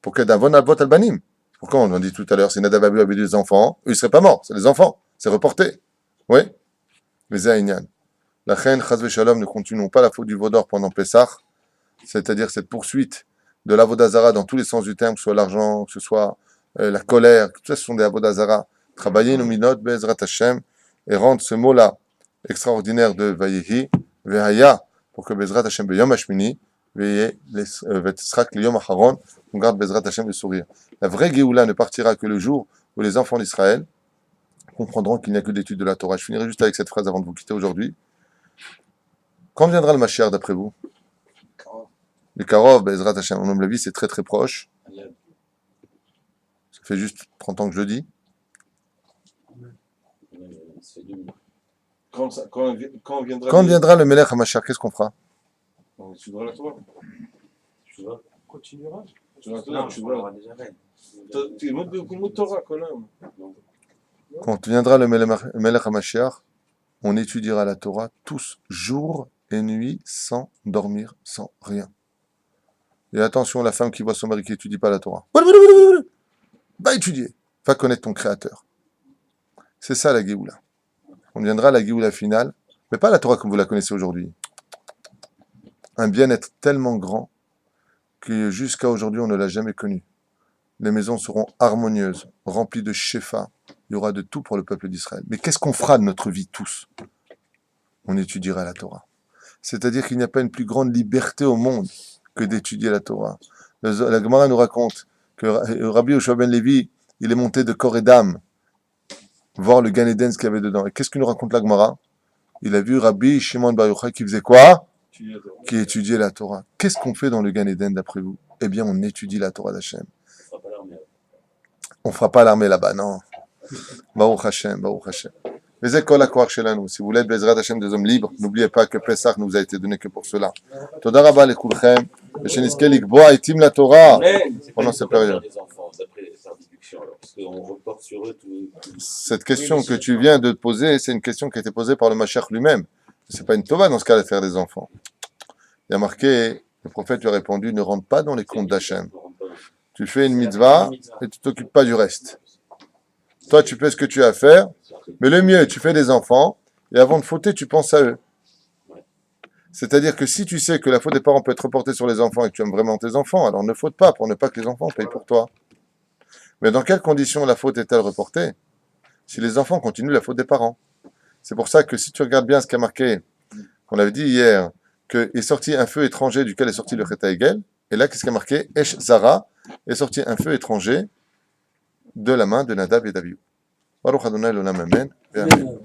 pour que d'avon avot albanim. Pourquoi on dit tout à l'heure, si Nadab et Abihu avaient des enfants, eux, ils ne seraient pas morts. C'est les enfants. C'est reporté. Oui. Mais Zaïnian. La reine, Chazve Shalom, ne continuons pas la faute du veau d'or pendant Pessah, c'est-à-dire cette poursuite de l'Avodazara dans tous les sens du terme, que ce soit l'argent, que ce soit la colère, tout ça, ce sont des Avodazara. Travailler nos minot, Bezrat Hashem, et rendre ce mot-là extraordinaire de Vayehi, Vehaya, pour que Bezrat Hashem, Beyom Hashmini, Vetsrak, Liyom Acharon, on garde Bezrat Hashem le sourire. La vraie Géoula ne partira que le jour où les enfants d'Israël comprendront qu'il n'y a que d'études de la Torah. Je finirai juste avec cette phrase avant de vous quitter aujourd'hui. Quand viendra le Mashiach d'après vous? Le Karov, Bezrat Hashem, on la vie, c'est très très proche. Ça fait juste 30 ans que je le dis. Quand viendra Quand viendra le Melech HaMashiach, qu'est-ce qu'on fera? On étudiera la Torah. Tu vois? Continuera. Tu vas Non, tu on vas. l'aura déjà fait. Tu es beaucoup de Torah, quand même. Quand viendra le Melech HaMashiach, on étudiera la Torah tous, jour et nuit, sans dormir, sans rien. Et attention, la femme qui voit son mari qui n'étudie pas la Torah. Va étudier, va connaître ton Créateur. C'est ça la Géoula. On viendra à la Géoula finale, mais pas la Torah comme vous la connaissez aujourd'hui. Un bien-être tellement grand que jusqu'à aujourd'hui on ne l'a jamais connu. Les maisons seront harmonieuses, remplies de shefa. Il y aura de tout pour le peuple d'Israël. Mais qu'est-ce qu'on fera de notre vie tous? On étudiera la Torah. C'est-à-dire qu'il n'y a pas une plus grande liberté au monde que d'étudier la Torah. La Gemara nous raconte que Rabbi Yoshua ben Levi, il est monté de corps et d'âme voir le Gan Eden, ce qu'il y avait dedans. Et qu'est-ce qu'il nous raconte la Gemara? Il a vu Rabbi Shimon Bar Yochai qui faisait quoi? Qui étudiait la Torah. Qu'est-ce qu'on fait dans le Gan Eden d'après vous? Eh bien, on étudie la Torah d'Hachem. On ne fera pas l'armée là-bas, non. Baruch Hashem, Baruch Hashem. Mais c'est quoi la koach shelanu? Si vous voulez être Bezrat Hashem des hommes libres, n'oubliez pas que Pesach nous a été donné que pour cela. Toda rabba lekulchem, v'sheniske likboa itim la Torah pendant cette période. Cette question que tu viens de poser, c'est une question qui a été posée par le Mashiach lui-même. C'est pas une tova dans ce cas de faire des enfants. Il y a marqué, le prophète lui a répondu, ne rentre pas dans les comptes d'Hachem. Tu fais une mitzvah et tu t'occupes pas du reste. Toi, tu fais ce que tu as à faire, mais le mieux, tu fais des enfants, et avant de fauter, tu penses à eux. C'est-à-dire que si tu sais que la faute des parents peut être reportée sur les enfants et que tu aimes vraiment tes enfants, alors ne faute pas pour ne pas que les enfants payent pour toi. Mais dans quelles conditions la faute est-elle reportée? Si les enfants continuent la faute des parents. C'est pour ça que si tu regardes bien ce qui a marqué, on avait dit hier, qu'est sorti un feu étranger duquel est sorti le Chet Haegel, et là, qu'est-ce qui a marqué? Esh Zara est sorti un feu étranger de la main de Nadab et d'Abihu. Baruch Adonai l'olam amen. Amen.